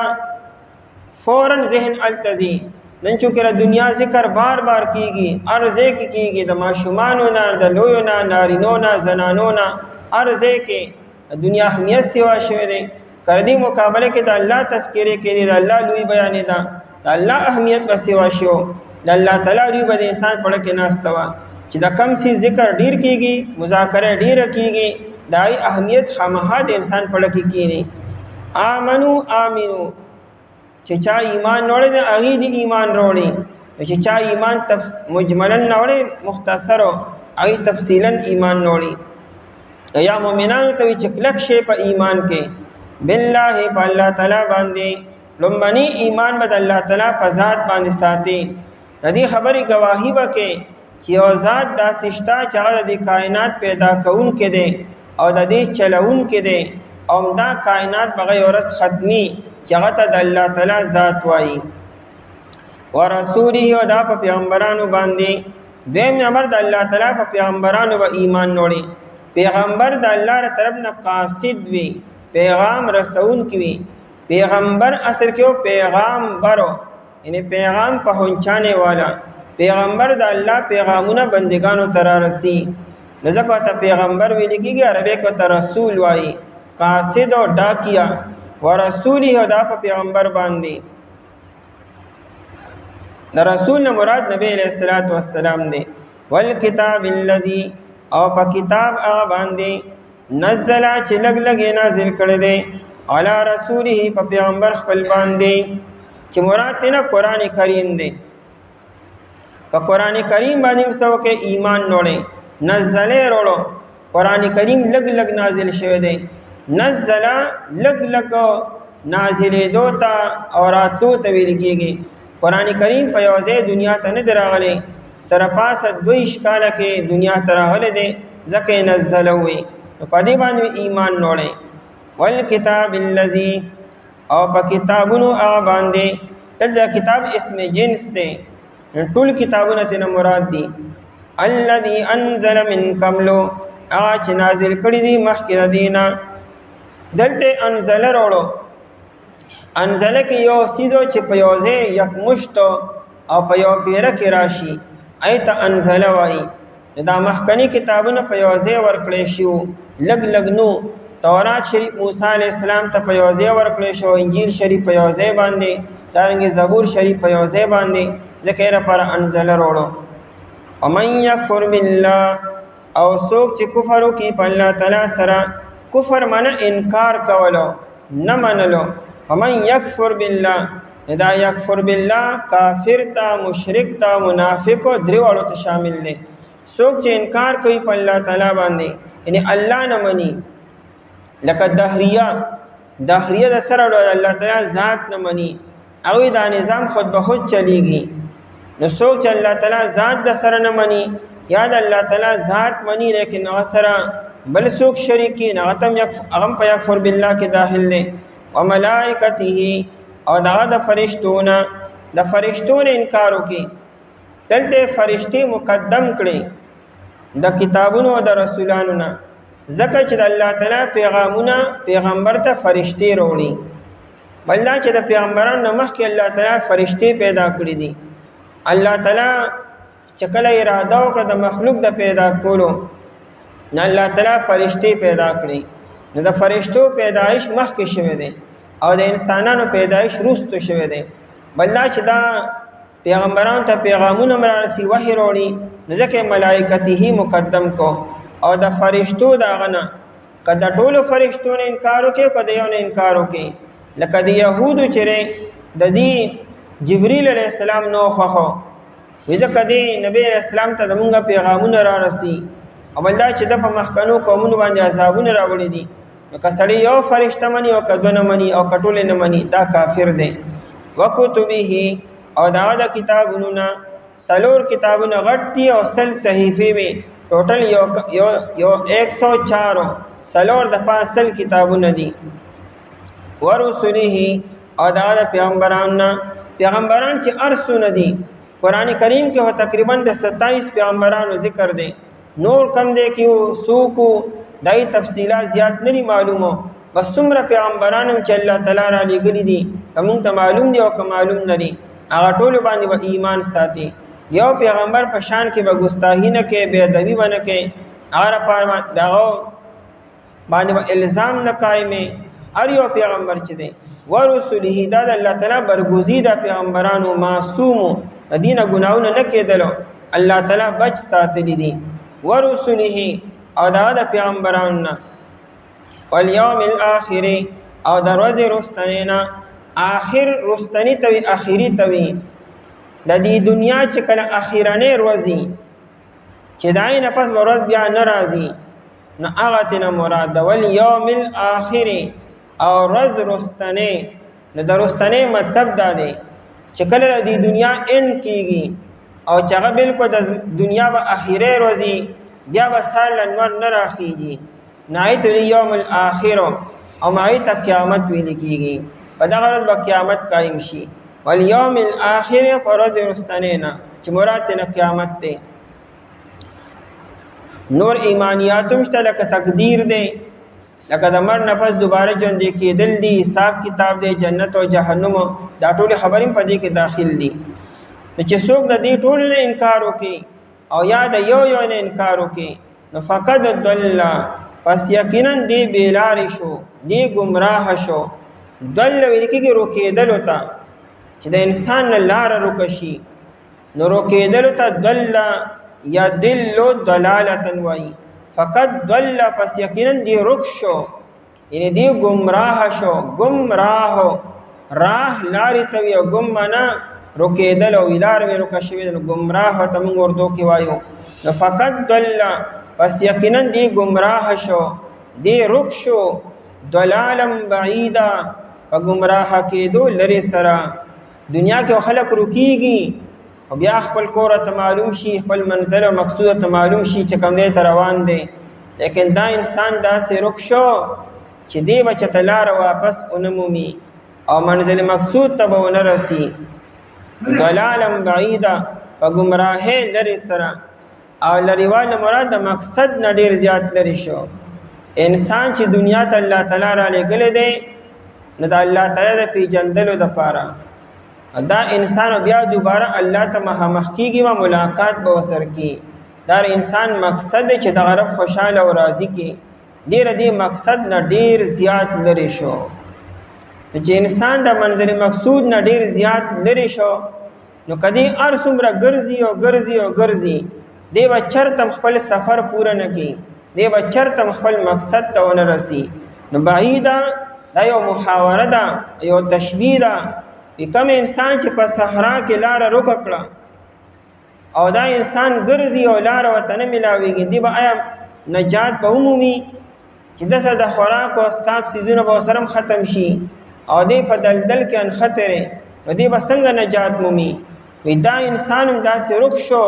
A: فورن ذهن التزی نن چې دنیا ذکر بار کیږي ارزه کیږي د ماشومانو نه د لویو نه نارینو نه زنانو نه ارزه کې دنیا اهمیت سیوا شوی دی کردی مقابله کې د الله تذکره کې د الله لوی بیان ده د الله اهمیت به سیوا شو د الله تعالی لوی به انسان پړه کې ناستوا چې د کم سی ذکر ډیر کیږي مذاکره ډیر کیږي دای اهمیت خامخا د انسان پړه کې کینی آمنو چې چا ایمان وروړي د هغه دی ایمان وروړي چې چا ایمان مجملا وروړي مختصر او تفصیلا ایمان وروړي یا مؤمنانو ته چې کلک شي په ایمان کې بالله په الله تعالی باندې لومبني ایمان بد الله تعالی په ذات باندې ساتي د دې خبرې گواهی وکړي چې او ذات د سشتا چې د کائنات پیدا کون کې دي او د دې چلون کې دي او دا کائنات بغیر ورس ختمي چې هغه د الله تعالی ذات وایي ورسوله او دا په پیغمبرانو باندې دیم امر د الله تعالی په پیغمبرانو و ایمان وروړي پیغمبر د الله تر طرف نه قاصد وي پیغام رسون کی پیغمبر اصل کې پیغام برو یعنی پیغام پہنچانے والا پیغمبر د الله پیغامونه بندگانو تر رسی لذکه ته پیغمبر ویل کیږي عربی کې ته رسول وایي قاصد او ډاکیا ورسوله دا په پیغمبر باندې د رسول نه مراد نبی علیہ الصلوۃ والسلام دی والکتاب الذی او په کتاب هغه باندې نزل چې لګ نازل کړی دی علی رسوله په پیغمبر خپل باندې چې مراد نه قران کریم دی په قران کریم باندې څو کې ایمان نوړي نزل وروړو قران کریم لګ نازل شوی دی نزل لګ نازلې دوتا او راتو ته ویل کېږي قران کریم په یوځه دنیا ته نه دراغلي سرپاسه دوی ښکاله کې دنیا ته راغله دي ځکه نزل وي په دې باندې ایمان نوړي والکتاب الذی او په کتابونو هغه باندې دا کتاب اسم جنس دی ټول کتابونه ته مراد دي الذی انزل من قبل هغه چې نازل کړی دي مخکې دینه دلته انزل وروړو انزل کې یو سیدو چې په یوځه یک مشت او په یو پیره کې راشي ایت انزل وای دا مخکنی کتابونه په یوځه ورکړې شو لګ نو تورات شریف موسی علی السلام ته په یوځه ورکړې شو انجیل شریف په یوځه باندې دارنګه زبور شریف په یوځه باندې ذکر پر انزل وروړو ومن یکفر بالله او څوک چې کفر وکي په الله تعالی سره کفر معنی انکار کولو نه منلو ومن یکفر بالله دا یکفر بالله کافر تا مشرک تا منافق او دریوالو ته شامل دي. څوک چې انکار کوي په الله تعالی باندې یعنی الله نه مني، لکه دهریه د سره د الله تعالی ذات نه مني، هغوی دا نظام خود به خود چلیږي. نو څوک چې الله تعالی ذات د سره نه مني یا د الله تعالی ذات مني لیکن هغه سره بل څوک شریک کړي، هغه په یکفر بالله کې داخل دی. وملائکته او دغه د فرشتو نه انکار وکړي. دلته فرشتي مقدم کړي د کتابونو او د رسولانو نه، ځکه چې د الله تعالی پیغمبر ته فرشتي وروړي. بلدا چې د پیغمبرانو نه مخکې الله تعالی فرشتي پیدا کړي دي. الله تعالی چې کله اراده وکړه د مخلوق د پیدا کولو، نه الله تعالی فرشتي پیدا کړي. نو د فرشتو پیدایش مخکې شوی دی او د انسانانو پیدایش وروسته شوی دی. بلدا چې دا پیغمبرانو ته پیغامونه مرارسي وحی وروړي، نو ځکه ملائکته مقدم کو. او د فرشتو داغه نه که د ټولو فرشتو نه انکار وکړي که د یو نه انکار وکړي، لکه د یهودو چې د دې جبریل علیه السلام نو خوښو، وي ځکه دې نبی علیه السلام ته زمونږ پیغامونه رارسي او بل دا چې د په مخکنو قومونو باندې عذابونه راوړي دي. نو که سړی یو فرشته مني او که دوه نه مني او که ټولې نه مني دا کافر دی. وکتبه او دا د کتابونو نه 4 کتابونه غټ دي او 100 صحیفې وي، ټوټل یو 104 4 د 5 کتابونه دي. ورسله او دا د پیغمبران چې ارسونه دي. قرآن کریم کې هو تقریبا د 27 پیغمبرانو ذکر دی. نور کم دی کې سوکو دای تفصیلات زیات نه معلومه، بس څومره پیغمبرانو چې الله تعالی را لېږلي دي کوم ته معلوم دی او که معلوم نه دي، هغه ټول باندې به ایمان ساتي. یو پیغمبر په شان کې به ګستاهی نه کوي، بے ادبی به نه کوي، هغه لپاره دغه باندې به الزام نه قایمي. هر یو پیغمبر چې دی ورسله دا د الله تعالی برګزیده پیغمبرانو معصومو د دینه ګناونه نه کېدلو، الله تعالی بچ ساتلی دي. ورسله او دا د پیغمبرانو نه والیوم الاخر او د ورځې رستنی نه. آخر رستنی توي اخیری توي د دې دنیا چې کله اخیرانه ورځي چې دای نه پس ورځ بیا ناراضي، نه هغه تنه مراد ده. والیوم الاخر او ورځ رستنی. نو د رستنی مطلب دا دی چې کله د دنیا ان کیږي او چې هغه بالکل د دنیا به اخیره ورځي بیا به سال لنور نه راخیږي، نایت الیوم الاخر او مایت قیامت ویل کیږي. په دغه ورځ به قیامت قائم شي. والیوم الاخر فرض رستنینا چې مراد نه قیامت دی. نور ایمانیاتم شته لکه تقدیر دی، لکه د مر نفس دوباره ژوند کېدل دي، حساب کتاب دی، جنت او جهنم، دا ټول خبرې په دې کې داخل دي. نو چې څوک د دې ټول نه انکار وکړي او یا د یو نه انکار وکړي نو فقط ضل، پس یقینا دی بیلار شو، دی گمراه شو. ضل ویل کېږي روکېدل ته، چې د انسان نه لار روکشي نو روکېدل ته ضل یا دل ضلالتا وایي. فقط ضل پس یقینا دی رک شو، یعنی دی گمراه شو. گمراه راه لارې ته وي او ګم معنا روکېدل او لار وی روکه شوي، نو گمراه ته موږ اردو کې وایو. نو فقط ضل پس یقینا دی گمراه شو، دی رک شو. ضلالا بعیدا په گمراه کېدو لرې سره. دنیا کې خلک رکیږي او بیا خپل کور ته معلوم شي، خپل منزل او مقصود ته معلوم شي چې کوم دی ته روان دی، لیکن دا انسان داسې رک شو چې دی به چته لاره واپس ونه مومي او منزل مقصود ته به ونه رسي. ضلالا بعیدا په ګمراهۍ لرې سره. او لرېواله مراد د مقصد نه ډېر زیات لرې شو. انسان چې دنیا ته الله تعالی را لېږلی دی نو د الله تعالی د پیژندلو دپاره دا انسان بیا دوباره الله ته مخامخ کېږي و ملاقات به ورسره کړي. دا انسان مقصد دی چې د رب خوشحاله او راضي کړي، ډېره دې مقصد نه ډېر زیات لرې شو. چې انسان د منزل مقصود نه ډېر زیات لرې شو نو کدی هر څومره ګرځي او ګرځي او ګرځي دی به چرته خپل سفر پوره نه کړي، دی به چرته خپل مقصد ته ونه رسي. نو بعیده دا یو محاوره ده، یو تشبیه ده کوم انسان چې په صحرا کې لار روک کړه او دا انسان ګرځي او لار ورته نه ملاویږي، دی به آیا نجات به ومومي؟ چې دسه د خوراک او اسکاک سیزونه به ورسره ختم شي او دی په دلدل کې انخطرې، نو دی به څنګه نجات مومي؟ وی دا انسان هم داسې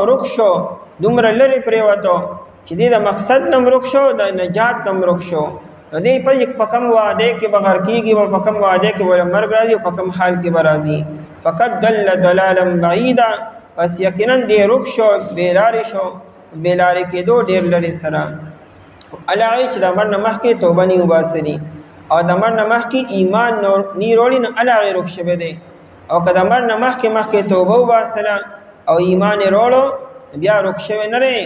A: رک شو دومره لرې پرېوتو چې دی د مقصد نه رک شو، د نجات نه رک شو. نو دی په کوم وعده کې به غرق کېږي او په کوم وعده کې به مرګ راځي او په کوم حال کې به راځي. فقط ضل ضلالا بعیدا، پس یقینا دی رک شو، بېلارې شو، بېلارې کېدو ډېر لرې سره. هغه چې د مړ نه مخکې توبه نه وباسلي او د مړ نه مخکې ایمان نه وروړي، نو هغه رک شوی دی. او که د مړ نه مخکې توبه وباسله او ایمان یې وروړو، بیا رک شوی نه دی،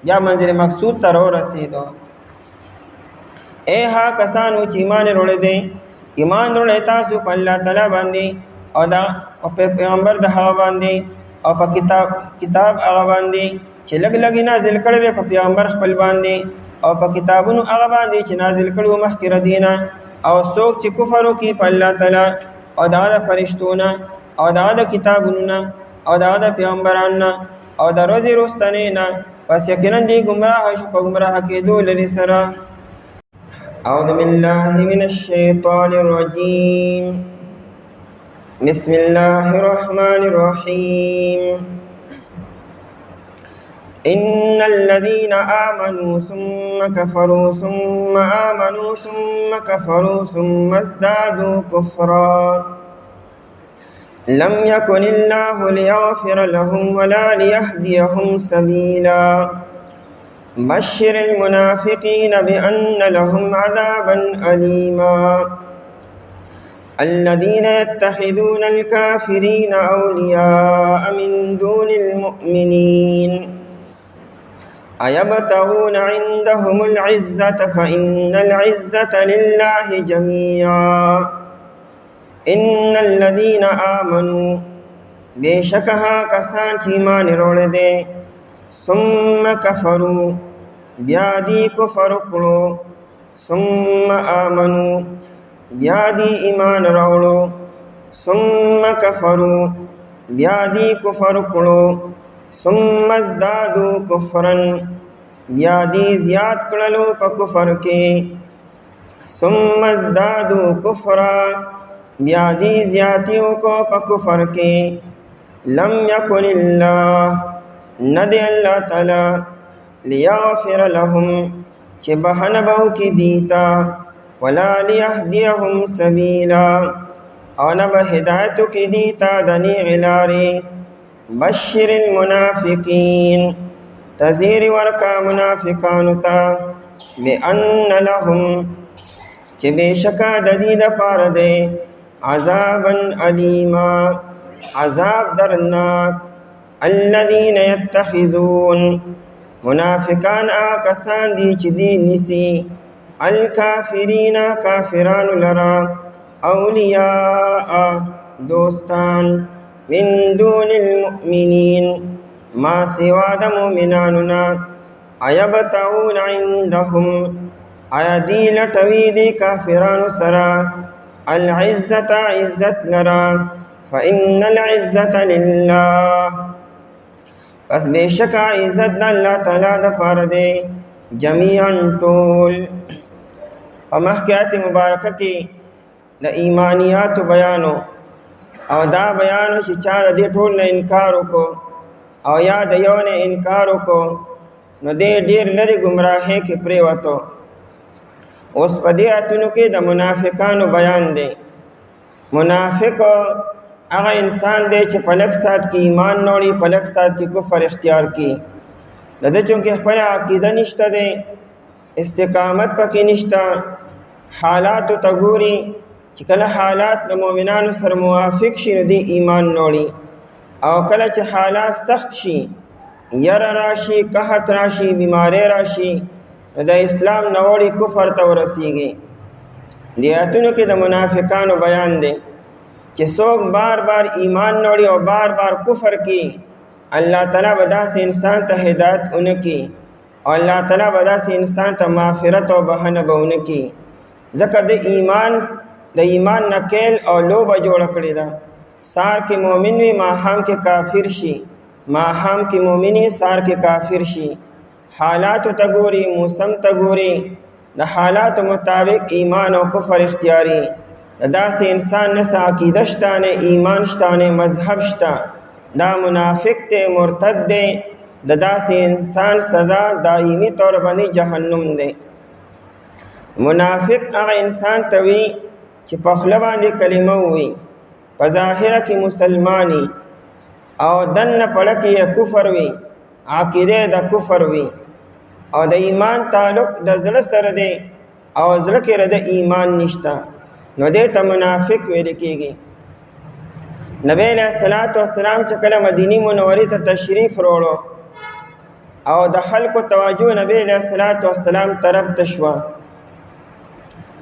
A: بیا منزل مقصود ته راورسېدو. ای هغه کسانو چې ایمان یې وروړی دی، ایمان وروړی تاسو په الله تعالی باندې او په پیغمبر د هغه باندې او په کتاب هغه باندې چې لږ نازل کړی دی په پیغمبر خپل باندې او په کتابونو هغه باندې چې نازل کړي وو مخکې ردینه. او څوک چې کفر وکړي په الله تعالی او د هغه فرشتونه او د هغه کتابونو نه او د هغه پیغمبرانو نه او د ورځې وروستنۍ نه، پس یقینا دی ګمراه شو، په ګمراه کېدو لرې سره. اعوذ بالله من الشیطان الرجیم، بسم الله الرحمن الرحیم. إن الذين آمنوا ثم كفروا ثم آمنوا ثم كفروا ثم ازدادوا كفرا لم يكن الله ليغفر لهم ولا ليهديهم سبيلا بشر المنافقين بأن لهم عذابا أليما الذين يتخذون الكافرين أولياء من دون المؤمنين أيبتغون عندهم العزة فإن العزة لله جميعا إن الذين آمنوا بشكها کسان چې ایمان وروړی دی ثم كفروا بیا دی کفر وکړو ثم آمنوا بیا دی ایمان راوړو ثم كفروا بیا دی کفر وکړو ثم ازدادوا كفرا بیا دی زیات کړلو په کفر کې ثم ازدادوا كفرا بیا دی زیاتیو کو په کفر کې لم يكن الله ندی الله تعالی لیغفر لهم چې بهنه به وکړي دیتا ولا لیهدیهم سبیلا او نه به هدایت وکړي دیتا د نیغ لارې بشر المنافقین تزیر ورکا منافقانو ته بأن لهم چې بېشکه د دې دپاره دی عذابا علیما عذاب درناک الذین یتخذون منافقان کسان دي چې دی نیسي الکافرین کافرانو لرا اولیاء دوستان من دون المؤمنین ما سوا د مؤمناننا ایبتغون عندهم آیا دی لټوي دی کافرانو سره العزت عزت لرا فإن العزت لله پس بېشکه عزت د الله تعالی دپاره دی جمیعا ټول. په مخکې آیت مبارکه کې د ایمانیاتو بیانو او دا بیانو چې چا د دې ټول نه انکار وکړو او یا د یو نه انکار وکړو نو دی ډېر لرې ګمراهۍ کې پرېوتو. اوس په دې آیتونو کې د منافقانو بیان دی. منافق هغه انسان دی چې په لږ ساعت کې ایمان نه وړي، په لږ ساعت کې کفر اختیار کړي. د ده چونکې خپله عقیده نشته دی، استقامت پکې نشته، حالاتو ته ګوري چې کله حالات د مؤمنانو سره موافق شي نو دی ایمان نه وړي، او کله چې حالات سخت شي، یره راشي، قحط راشي، بیماری راشي، نو د اسلام نه وړي کفر ته ورسیږي. دې آیتونو کې د منافقانو بیان دی چې څوک بار بار ایمان نه وړي او بار بار کفر کوي، الله تعالی به داسې انسان ته هدایت ونه کړي او الله تعالی به داسې انسان ته مغفرت او بخښنه به ونه کړي. ځکه د ایمان نکیل او لوبه جوړه کړې ده سار کې مؤمن وي ماښام کې کافر شي، ماښام کې مؤمني سار کې کافر شي. حالاتو ته ګوري، موسم ته ګوري، د حالاتو مطابق ایمان او کفر اختیاري. د داسې انسان نه څه عقیده شته، نه ایمان شته، نه مذهب شته، دا منافق دی، مرتد دی. د داسې انسان سزا دایمي طور باندې جهنم دی. منافق هغه انسان ته وي چې په خوله باندې کلمه ووي، په ظاهره کې مسلمانی او دننه پړه کې یې کفر وي، عقیده د کفر وي، او د ایمان تعلق د زړه سره دی او زړه کې د ایمان نشته، نو دې ته منافق ویل کېږي. نبی علیہ الصلوۃ والسلام چې کله مدینه منورې ته تشریف وروړو او د خلکو توجه نبی علیہ الصلوۃ والسلام طرف ته شوه،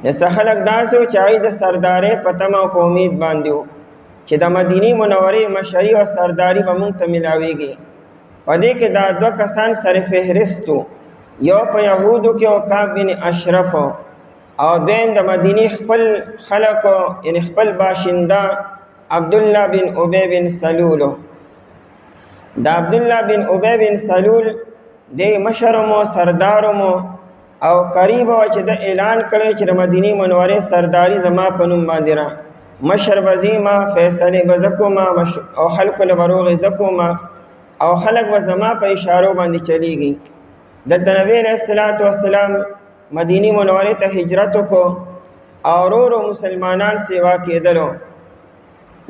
A: نو خلک داسې چې هغوی د سردارۍ په تمه او په امید باندې وو چې د مدینې منورې مشري او سرداري به موږ ته میلاویږي. په دې کې دا دوه کسان سر فهرست وو، یو په یهودو کې عکاب بن اشرف او دویم د مدینې خپل خلکو یعنی خپل باشنده عبدالله بن ابی بن سلول. دا عبدالله بن ابی بن سلول دی مشرمو سردارمو او قریب و چې د اعلان کړی چې د مدینې منورې سرداری زما په نوم باندې را مشر وزیما فیصله بزکوما او خلق له بروغ زکوما او خلق و زما په اشارو باندې چلیږي. د نبی علیہ الصلوۃ والسلام مدینه منورې ته هجرت وکړو او ورو مسلمانان سیوا کېدلو.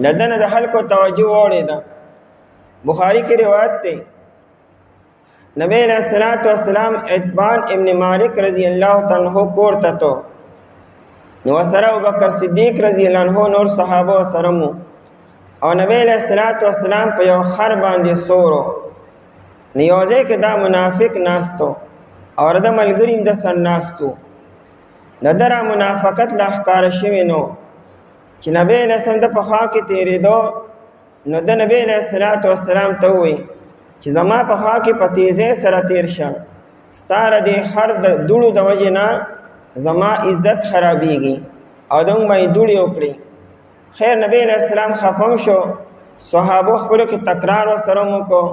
A: دنه د خلکو توجه وړېده. بخاری کې روایت دی نبی علیہ الصلوۃ والسلام عتبان ابن مالک رضی اللہ تعالی عنہ کور ته تو نو سره ابوبکر صدیق رضی اللہ عنہ نور صحابه سره مو او نبی علیہ الصلوۃ والسلام په یو خر باندې سورو نیوځه کې دا منافق ناستو او د ملګریم د سن ناستو. ندره منافقت لا ښکار شوی نو چې نبی علیہ السلام د په خوا کې تیرېدو نو د نبی علیہ الصلوۃ والسلام ته وی چې زما په خوا کې په تیزۍ سره تیر شه، ستاره د خر د دوړو د وجې نه زما عزت خرابېږي او دوی به یې دوړې وکړي. خیر نبی علیہ السلام خفه شو، صحابو خپلو کې تکرار ورسره وکړو.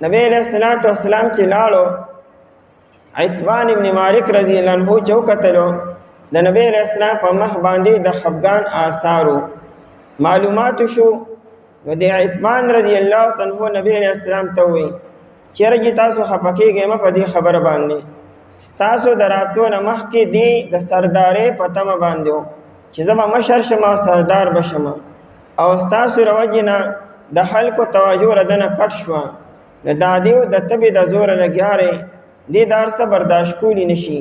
A: نبی علیہ الصلوۃ والسلام چې لاړو عتبان ابن مالک رضی اللہ عنہ چې وکتلو د نبی علیہ السلام په مخ باندې د خفګان آثارو معلومات شو. نو د عتبان رضی الله عنه نبی علیہ السلام ته وی چیرې تاسو خفه کېږئ مه په دې خبره باندې، ستاسو د راتلو نه مخکې دی د سردارۍ په تمه باندې و چې زه به مشر شم او سردار به شم او ستاسو د وجې نه د خلکو توجه له ده نه کټ شوه. د دادې د تبې د زوره لګیارې دې دا هر څه برداشت کولی نه شي.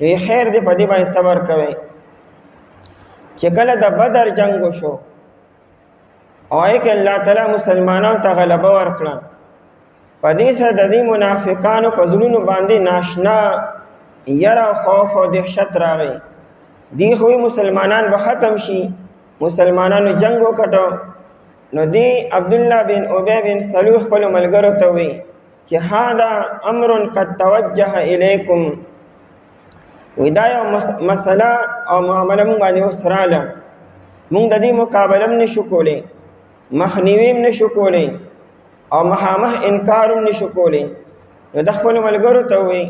A: نو خیر دی په دې باندې صبر کوئ. چې کله د بدر جنګ وشو او کې الله تعالی مسلمانانو ته غلبه ورکړه، په دې سره د دې منافقانو په زړونو باندې ناشنا یره خوف او دهشت راغی. دی خو مسلمانان به ختم شي، مسلمانانو جنگ وکړو. نو دی عبدالله بن ابی بن سلول خپل ملګرو ته وی چې هذا امر قد توجه الیکم، وی دا یو مسله او معامله مونږ باندې اوس رااله، مونږ د دې مقابله نشو کولی، مخنیوی نشو کولی او مخامخ انکار نشو کولی. نو د خپل ملګرو ته وی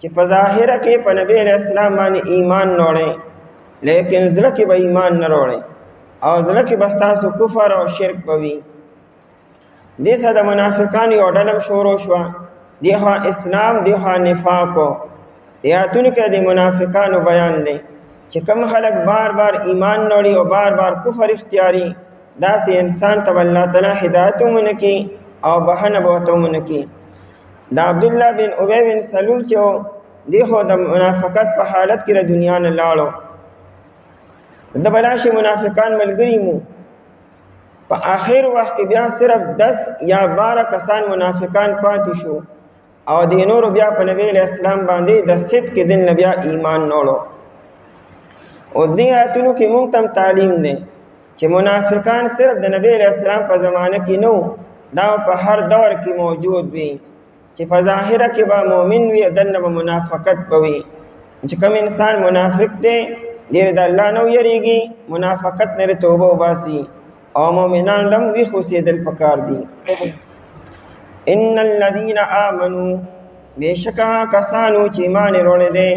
A: چې په ظاهره کې په نبی علیہ السلام باندې ایمان نوړئ لیکن زړه کې به ایمان نه وروړئ او زړه کې به ستاسو کفر او شرک به وي. دې سره د منافقانو یو ډله شروع شوه، دی خوا اسلام دی خوا نفاقو. آیاتونو کې د منافقانو بیان دی چې کوم خلک بار بار ایمان نوړي او بار بار کفر اختیاري، داسې انسان ته الله تعالی هدایت ومنکي او بهنه به ورته ومنکي. دا عبدالله بن ابی بن سلول چې دی خو د منافقت په حالت کې د دنیا نه لاړو. د بلاشي منافقان ملګري مو په آخر وخت کې بیا صرف 10 یا 12 کسان منافقان پاتې شو او د نورو بیا په نبی علیہ السلام باندې د صدق دین بیا ایمان نوړو. او دې آیاتونو کې موږ ته تعلیم دی چې منافقان صرف د نبی علیہ السلام په زمانه کې نو، دا په هر دور کې موجود وي چې په ظاهره کې به مؤمن وي دنه به منافقت کوي. چې کوم انسان منافق دی ډېر د الله نه یریږي، منافقت نه توبه وباسي او مؤمنان لم وی خوسیدل پکار دي. ان الذين آمنوا بشکا کسانو چې ایمان وروړي دي،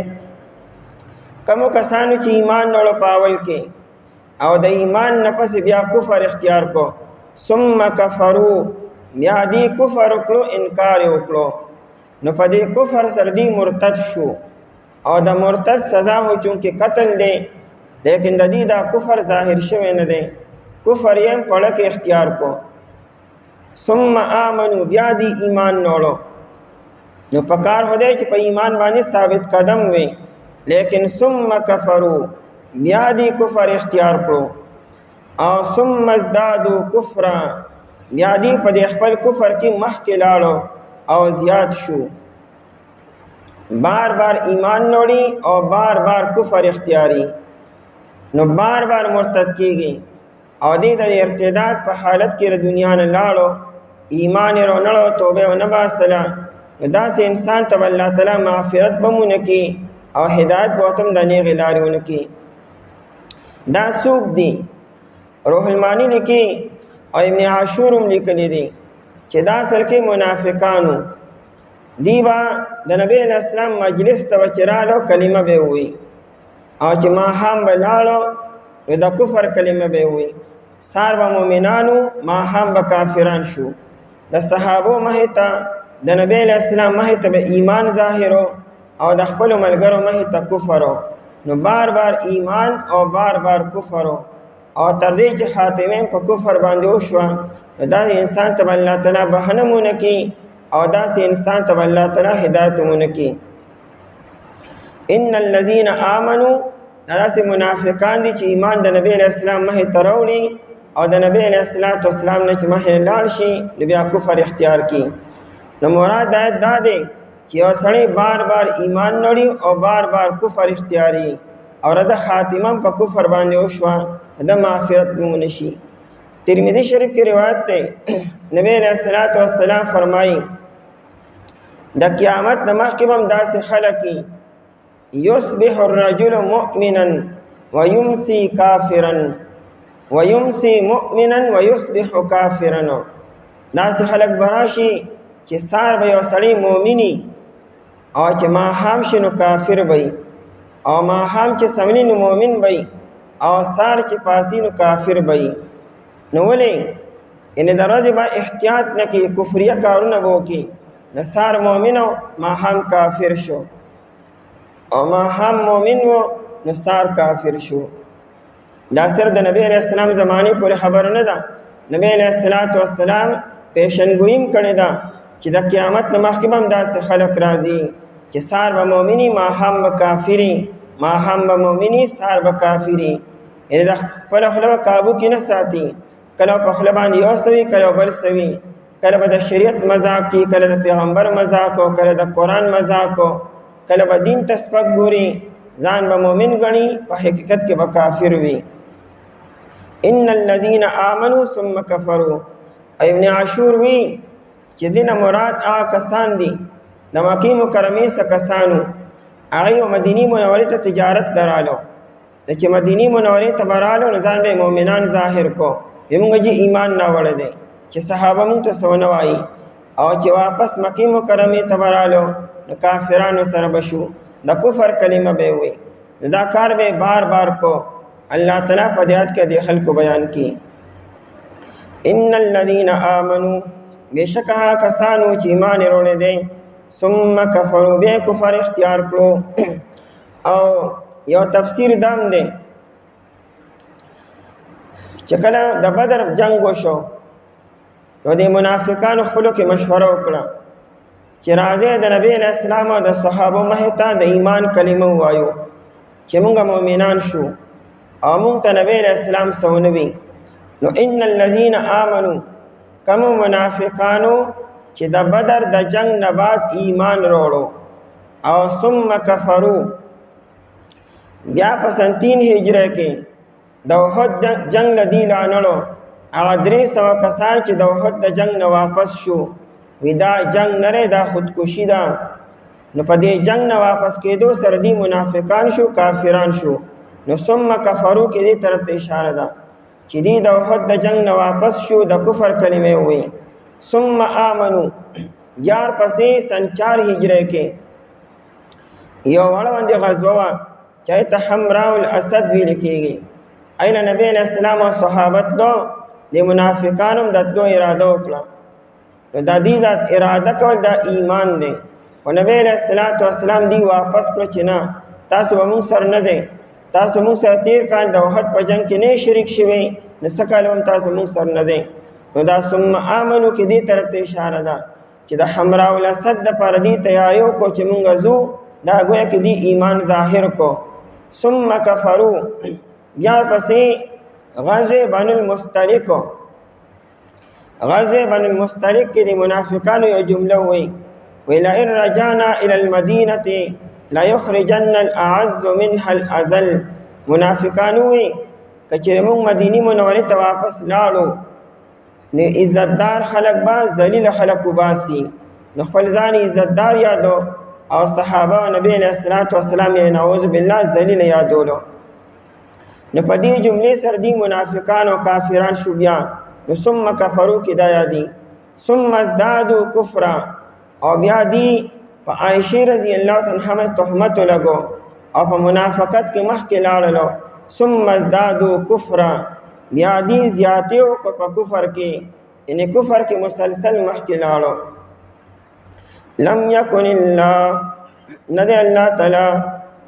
A: کوم کسانو چې ایمان وروړو پاول کې او د ایمان نه پس بیا کفر اختیار کو، ثم کفروا بیا دی کفر وکړو انکار وکړو، نو په دې کفر سره دی مرتد شو او د مرتد سزا هو چونکه قتل دی، لیکن د دې دا کفر ظاهر شوی نه دی، کفر یې پړه کې اختیار کو. ثم آمنو بیا دی ایمان وروړو، نو پکار هدی چې په ایمان باندې ثابت قدم وي، لیکن ثم کفروا بیا دی کفر اختیار کړو، او ثم ازدادوا کفرا بیا دی په خپل کفر کې مخکې لاړو او زیات شو، بار بار ایمان نوړي او بار بار کفر اختیاري، نو بار بار مرتد کیږي او دې د ارتداد په حالت کې د دنیا نه لاړو، ایمان یې ورنړو، توبه ونه باسله، نو داسې انسان ته الله تعالی مغفرت به مونه کي او هدایت به ورته د نیغې لارې ونه کي. دا څوک دي؟ روح المانی لیکي او ابن عاشور هم لیکلی دي چې دا اصل کې منافقانو دی با د نبی علیہ السلام مجلس ته چې رالو کلمه به وي، او چې ماښام به لاړو نو د کفر کلمه به وي، سار به مؤمنانو ماښام به کافران شو، د صحابو مخې ته د نبی علیہ السلام مخې ته به ایمان ظاهرو او د خپلو ملګرو مخې ته کفرو، نو بار بار ایمان او بار بار کفرو، او تر دې چې خاتمه په کفر باندې وشوه، دا انسان ته الله تعالی بهانه مونه کی او داسې انسان ته الله تعالی هدایت مونه کی. ان الذين آمنوا داسې منافقان دي چې ایمان د نبی علیہ السلام مخې ته راوړي او د نبی علیہ السلام نه چې مخې لاړ شي نو بیا کفر اختیار کی. نو مراد دا دی چې یو سړی بار بار ایمان نوړي او بار بار کفر اختیاري او د خاتمه په کفر باندې وشوه د مغفرت نشي. ترمذی شریف کی روایت ہے، نبی علیہ السلام فرمائی د قیامت نماز کې هم داسې خلک یصبح الرجل مؤمنا ويمسي كافرا ويمسي مؤمنا ويصبح كافرا، داسې خلک براشي چې سار به یو سړی مؤمني او چې ماښام شي نو کافر وي، او ماښام چې سمني نو مؤمن وي، او سار چې پاسي نو کافر وي. نو ولې ان د ورځې به احتیاط نه کوي، کفریه کارونه به وکړي، نو سار مؤمن او ماښام کافر شو، او ماښام مؤمن و نو سار کافر شو. دا صرف د نبی علیہ السلام زمانه پورې خبر نه ده، نبی علیہ السلام پیشنګویم کړی ده چې د قیامت نه مخکې به هم داسې خلک راځي چې سار به مؤمني ماښام به کافري، ماښام به مؤمني سار به کافري، یعنې د خپله خوله به قابو کې نه ساتي، کله په خوله باندې یو سوي کله بل سوي، کله به د شریعت مذاق کی، کله د پیغمبر مذاق او کله د قرآن مذاق، کله به دین ته سپک ګوري، ځان به مؤمن ګڼي، په حقیقت کې به کافر وي. ان الذين آمنوا ثم كفروا، ابن عاشور وی چې دینه مراد هغه کسان دي د مکې مکرمې څخه کسانو هغه مدینه منورې ته تجارت درالو، چې مدینه منورې ته برالو نو ځان به مؤمنان ظاهر کو، موږ چې ایمان نه وړ دي چې صحابه موږ ته سونه وایي، او چې واپس مکې مکرمې ته برالو نو کافرانو سره بشو، د کفر کلمه به وي، دا کار به بار بار کو. الله تعالی په دې آیت کې د خلکو بیان کی. ان الذين آمنوا بشکا کسانو چې ایمان وروړي دي، ثم کفروا به کفر اختیار کړو. او یو تفسیر دام دی چې کله د بدر جنگ وشو نو د منافقانو خپلو کې مشوره وکړه چې راځي د نبی علیہ السلام او د صحابه مخې ته د ایمان کلمه ووایو چې موږ مؤمنان شو او موږ ته نبی علیہ السلام سونوي. نو ان الذين آمنوا، کم منافقانو چې د بدر د جنگ نه بعد ایمان وروړو، او ثم کفروا بیا په 3 هجره کې د احد جنگ لدی لانړو، هغه 300 کسان چې د احد د جنگ نه واپس شو، ودا جنگ نه دا خودکشي ده، نو په دې جنگ نه واپس کېدو سره دی منافقان شو، کافران شو. نو ثم کفروا کې دې طرف ته اشاره ده، چې دی د احد د جنگ نه واپس شو د کفر کلمې وې. ثم آمنو یار پسې سن 4 هجری کې یو وړاندې غزوه وا چې ته حمراء الاسد ویل کېږي. اين نبی علیہ السلام او صحابت لو د منافقانو د تلو اراده وکړه. د دې د اراده کول د ایمان دی. او نبی علیہ السلام دی واپس کړ چې نه تاسو موږ سره نه ځئ، تاسو موږ سره تیر کال د احد په جنگ کې نه شریک شوي، نو څه کال هم تاسو موږ سره نه ځئ. نو دا ثم آمنو کې دې طرف ته اشاره ده چې د حمراء الاسد دپاره دې تیاری وکړو چې موږ ځو، دا گویا کې دې ایمان ظاهر کو. ثم کفرو بیا پسې غزوه بنو المستلق، غزوه بنو المستلق کې د منافقانو یو جمله وایي ولئن رجعنا الى المدینه لا یخرجن الاعز منها الاذل. منافقانو وایي کچې موږ مدینه منورې ته واپس لاړو نو عزتدار خلق با ذلیل خلق وباسي. نو خپل ځان عزتدار یادو او صحابه نبی علیہ السلام یې نعوذ بالله ذلیل یادولو. نو په دې جملې سره دی منافقان او کافران شو بیا. نو ثم کفرو کې دا یادي ثم ازدادوا کفرا، او بیا دی په عائشہ رضی الله عنها تهمت لګو او په منافقت کې مخکې لاړلو. ثم ازدادوا کفرا بیا دی زیاتیو کو په کفر کې، یعنی کفر کې مسلسل مخکې لاړو. لم یکن الله ندی الله تعالی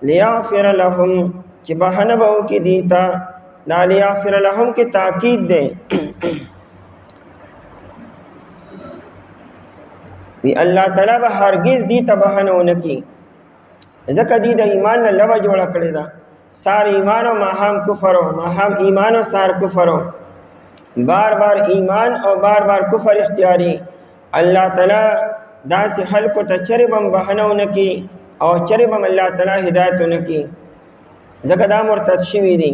A: لیغفر لهم چې بهانه به وکړي دیتا. دا لیغفر لهم کې تاکید دی وی الله تعالی به هرگز دیتا بهانه ونه کړي، ځکه دی د ایمان نه لوه جوړه کړې ده. سار ایمان او ماهام کفر او ماهام ایمان او سار کفر او بار بار ایمان او بار بار کفر اختیاري. الله تعالی داسې خلکو ته چرې به بهانه ونه کړي او چرې به الله تعالی هدایت ونه کړي، ځکه دا مرتد شوي دي.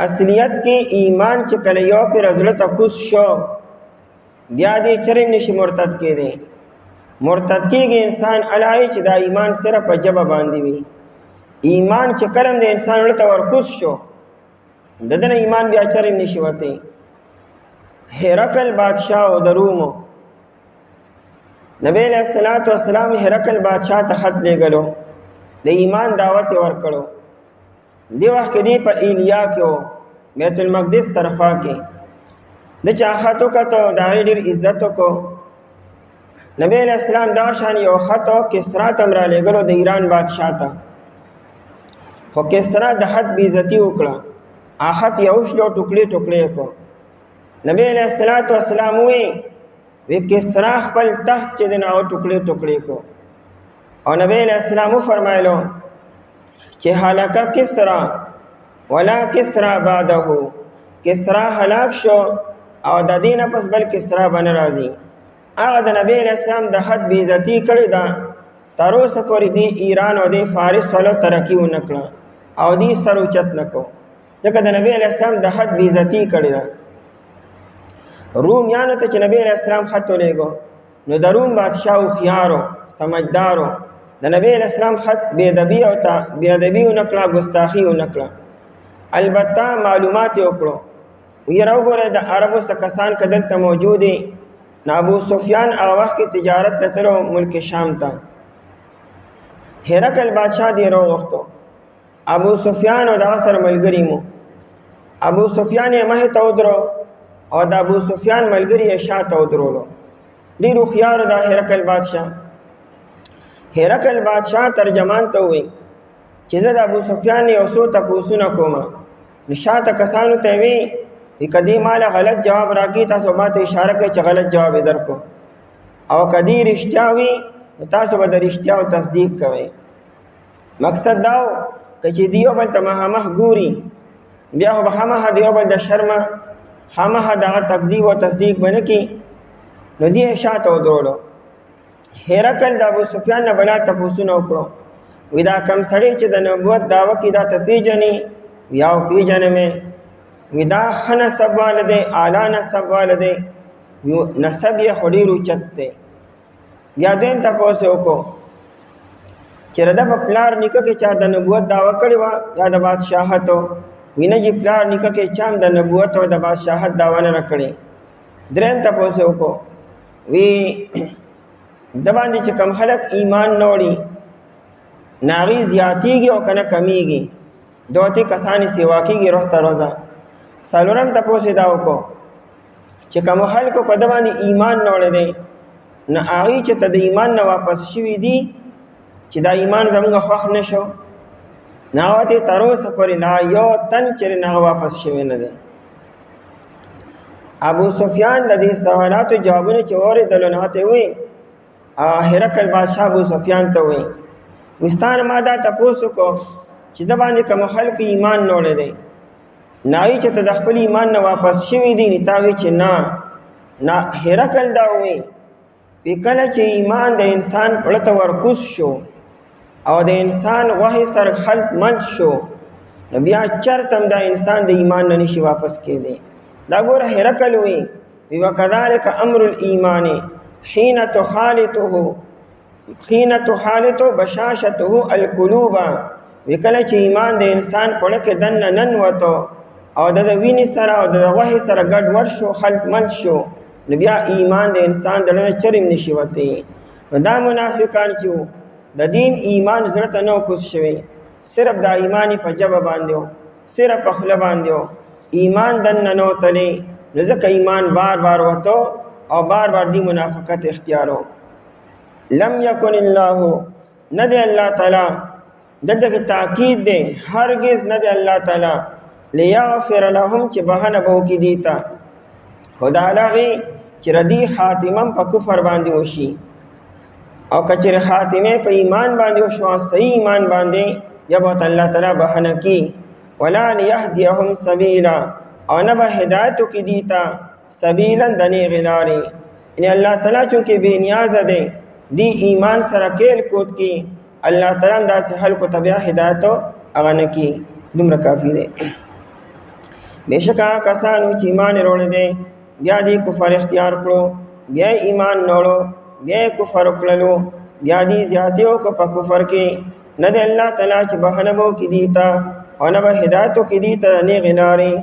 A: اصلیت کې ایمان چې کله یو پرې زړه ته کوز شو بیا دې چرې نشي مرتد کېدی. مرتد کېږي انسان الای چې دا ایمان صرف په ژبه باندې وي. ایمان چې کله د انسان زړه ته ورکوز شو د دنه ایمان بیا چرې نشي وتی. هرقل بادشاہ او د روم نبی علیہ السلام هرقل بادشاہ ته خط لېږلو، د ایمان دعوت ورکړو. دی وخت کې دی په ایلیا کې و بیت المقدس طرفا کې د چا خط وکړو، د هغې ډېر عزت وکړو. نبی علیہ السلام دا شان یو خط کسرا ته هم رالېږلو د ایران بادشاہ ته، خو کسرا د حد بې عزتي وکړه، هغه خط یو شلو ټوکړې ټوکړې کړو. نبی علیہ السلام وی کسرا خپل تخت چې دی نو هغه ټوکړې ټوکړې کړو. او نبی علیہ السلام فرمایلو چې هلاکه کسرا ولا کسرا بعده، کسرا هلاک شو او د دې نه پس بل کسرا به نه راځي. هغه د نبی علیہ السلام د حد بې عزتي کړې ده، تر اوسه پورې دی ایران او د فارس والو ترقي ونه کړه او دی سر اوچت نه کو، ځکه د نبی علیہ السلام د حد بې عزتي کړې ده. رومیانو ته چې نبی علیہ السلام خط ولېږو نو د روم بادشاه هوښیارو سمجدارو د نبی علیہ السلام خط بې ادبي ونه کړه، ګستاخي ونه کړه، البته معلومات یې وکړو. یاره وګورئ د عربو څه کسان که دلته موجود دي، نو ابو سفیان هغه وخت کې تجارت ته تلو ملک شام ته. هرقل بادشاه دې راوغوښتو، ابو سفیان او دغه سره ملګري مو. ابو سفیان یې مخې ته ودرو او د ابو سفیان ملګري یې شاته ودرولو. ډېر هوښیار د هرقل بادشاه. هرقل بادشاه ترجمان ته ووایي چې زه د ابو سفیان یو څو تپوسونه کوم. نو شاته کسانو ته وی که دې ماله غلط جواب راکړي تاسو ماته اشاره کوئ چې غلط جواب یې درکړو، او که دې رښتیا وي نو تاسو به د رښتیاو تصدیق کوئ. مقصد دا و که چې د یو بل ته مخامخ ګوري بیا خو به خامخا د یو بل د شرمه خامخا دغه تکذیب او تصدیق به نه کړي. نو دې یې شاته ودرولو. هرقل د ابو سفیان نه بلا تپوسونه وکړو، وی دا کم سړی چې د نبوت دعوه کې دا ته پیژني یا پیژنم وی دا ښه نسب واله دی، اعلی نسب واله دی، نسب یې خو ډېر اوچت دی. بیا دویم تپوس یې وکړو چې د په پلار نیکه کې چا د نبوت دعوه کړې وه یا د بادشاهتو، وینه چې پلار نیکه کې چام د نبوت او د بادشاہت دعوه نه کړې. درېم تپوس وکړو وی د باندې چې کم خلک ایمان نه وړي ناغي زیاتیږي او کنه کمیږي دوته کسانی سیوا کیږي روسته روزه. څلورم تپوس دا وکړو چې کوم خلکو په د باندې ایمان نه وړي دي نه هغه چې ته د ایمان نه واپس شوي دي چې دا ایمان زموږ خوښ نشو ناوته تر اوسه پورې لا یو تن چې نه واپس شوی نه دی. ابو سفیان د دې سوالاتو جوابونه چې اوریدل نه ته وي هرقل بادشاہ ابو سفیان ته وي وستان ما دا تاسو کو چې د باندې کوم خلک ایمان نه وړي دي نای چې ته د خپل ایمان نه واپس شوی دي نتاوي چې نه هرقل دا وي وکړه چې ایمان د انسان پړته ورکوس شو او د انسان وحی سره خلق منځ شو بیا چرتم دا انسان د ایمان نه نشي واپس کېدی. دا ګوره هرقل وی وکذالک امر الايمان حين تخالط بشاشته القلوب وکله چې ایمان د انسان پړه کې دن نن وته او د وینې سره او د وحی سره ګډ وډ شو خلق منځ شو بیا ایمان د انسان دنه چریم نشي وته. دا منافقان چې د دین ایمان زړه نه کوس شوی صرف دا ایمانی په جبه باندې صرف په خله باندې ایمان دن نه تلې ځکه ایمان بار بار وته او بار بار دی منافقت اختیارو. لم یکن الله ندی الله تعالی دغه تاکید دی هرگز ندی الله تعالی لیغفر لهم چې بهانه بو کې دیتا خدا لغي چې ردی خاتمه په کفر باندې وشي او کچره خاتمه په ایمان باندې او شوا صحیح ایمان باندې یا به الله تعالی بهانه کی ولا يهديهم سبيلا او نه به هدایت کی دیتا سبیلا دنی غلاری ان الله تعالی چونکه بے نیاز ده دی ایمان سره کېل کوت کی الله تعالی داسې خلق تبع هدایت او نه کی دومره کافی ده. بشکا کسانو چې ایمان وروړي دي بیا دې کفر اختیار کړو بیا ایمان نوړو بیا کفر وکړلو بیا دې زیاتیو کو په کفر کې نه د الله تعالی چې بهانه وو کې دیتا او نه به هدایت کې دیتا نه غناري